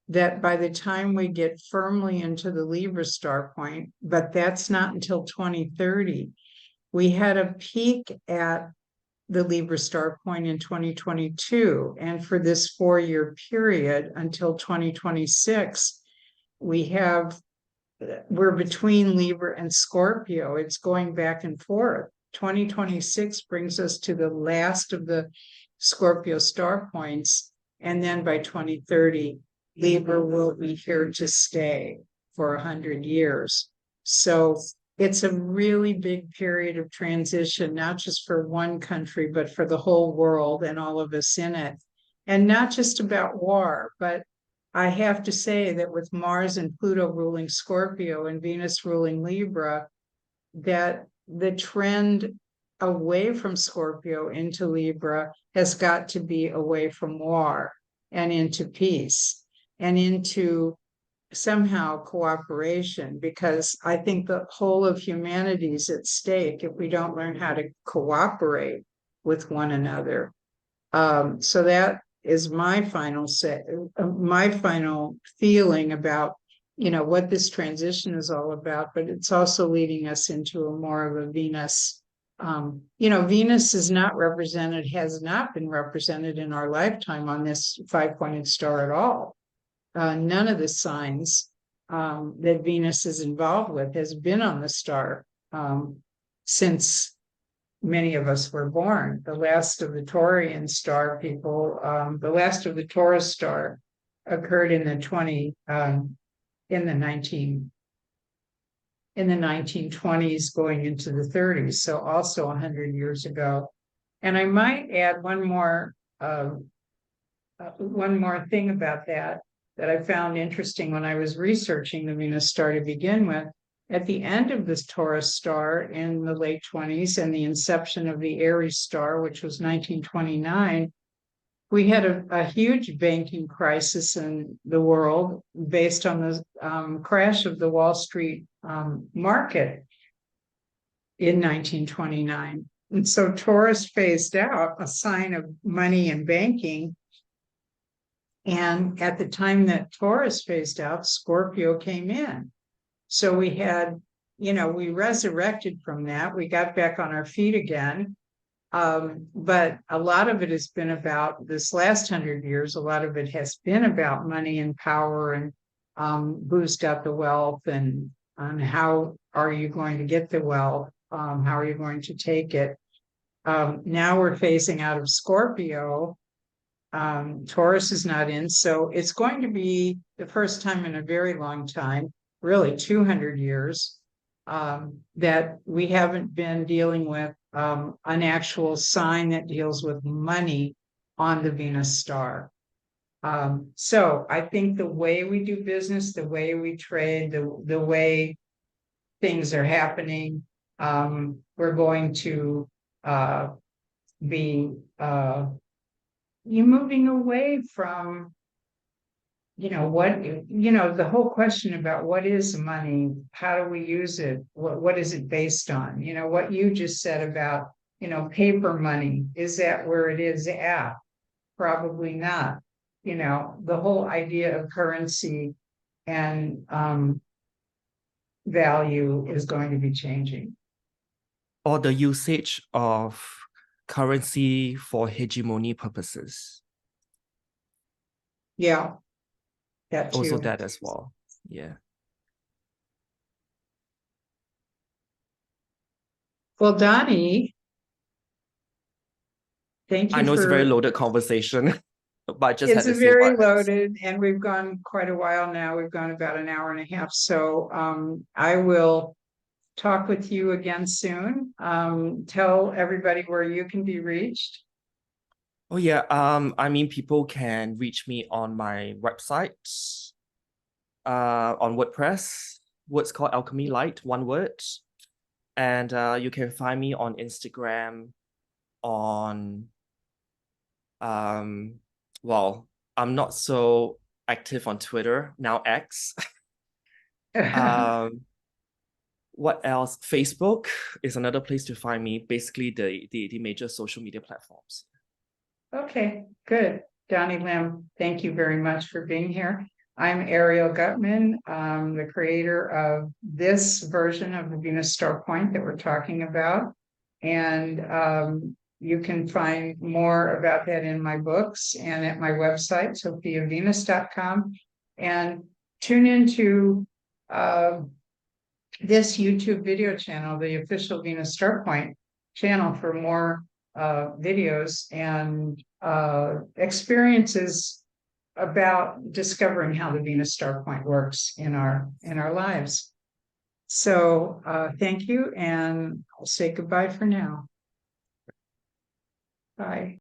that by the time we get firmly into the Libra star point, but that's not until 2030. We had a peak at the Libra star point in 2022. And for this 4 year period until 2026, we're between Libra and Scorpio. It's going back and forth. 2026 brings us to the last of the Scorpio star points. And then by 2030, Libra will be here to stay for 100 years. So it's a really big period of transition, not just for one country, but for the whole world and all of us in it. And not just about war, but I have to say that with Mars and Pluto ruling Scorpio and Venus ruling Libra, that the trend away from Scorpio into Libra has got to be away from war and into peace and into somehow cooperation, because I think the whole of humanity is at stake if we don't learn how to cooperate with one another. So that is my final my final feeling about what this transition is all about. But it's also leading us into a more of a Venus. Venus is not represented, has not been represented in our lifetime on this 5-pointed star at all. None of the signs that Venus is involved with has been on the star since many of us were born. The last of the Taurian star people, the last of the Taurus star occurred in the 1920s going into the 30s, so also 100 years ago. And I might add one more thing about that I found interesting when I was researching the Venus star to begin with. At the end of this Taurus star in the late 20s and the inception of the Aries star, which was 1929, we had a huge banking crisis in the world based on the crash of the Wall Street market in 1929. And so Taurus phased out, a sign of money and banking. And at the time that Taurus phased out, Scorpio came in. So we had, we resurrected from that. We got back on our feet again. But a lot of it has been about this last 100 years. A lot of it has been about money and power and who's got the wealth and how are you going to get the wealth? How are you going to take it? Now we're phasing out of Scorpio. Taurus is not in. So it's going to be the first time in a very long time, really 200 years, that we haven't been dealing with an actual sign that deals with money on the Venus star. So I think the way we do business, the way we trade, the way things are happening, we're going to be moving away from the whole question about what is money, how do we use it, what is it based on, what you just said about paper money, is that where it is at? Probably not. The whole idea of currency and value is going to be changing. Or the usage of currency for hegemony purposes. Yeah, that too. Also that as well. Yeah. Well, Donnie, thank you. I know it's a very loaded conversation, but I just had to It's say very what. loaded, and we've gone quite a while now. We've gone about an hour and a half. So I will talk with you again soon. Tell everybody where you can be reached. Oh yeah, I mean, people can reach me on my website, on WordPress. What's called Alchemy Light, one word. And you can find me on Instagram, on well, I'm not so active on Twitter, now X. What else? Facebook is another place to find me, basically the major social media platforms. Okay, good. Donnie Lim, thank you very much for being here. I'm Arielle Guttman, the creator of this version of the VenusStarPoint that we're talking about. And you can find more about that in my books and at my website, sophiavenus.com. And tune into this YouTube video channel, the official VenusStarPoint channel, for more videos and experiences about discovering how the VenusStarPoint works in our lives. So thank you, and I'll say goodbye for now. Bye.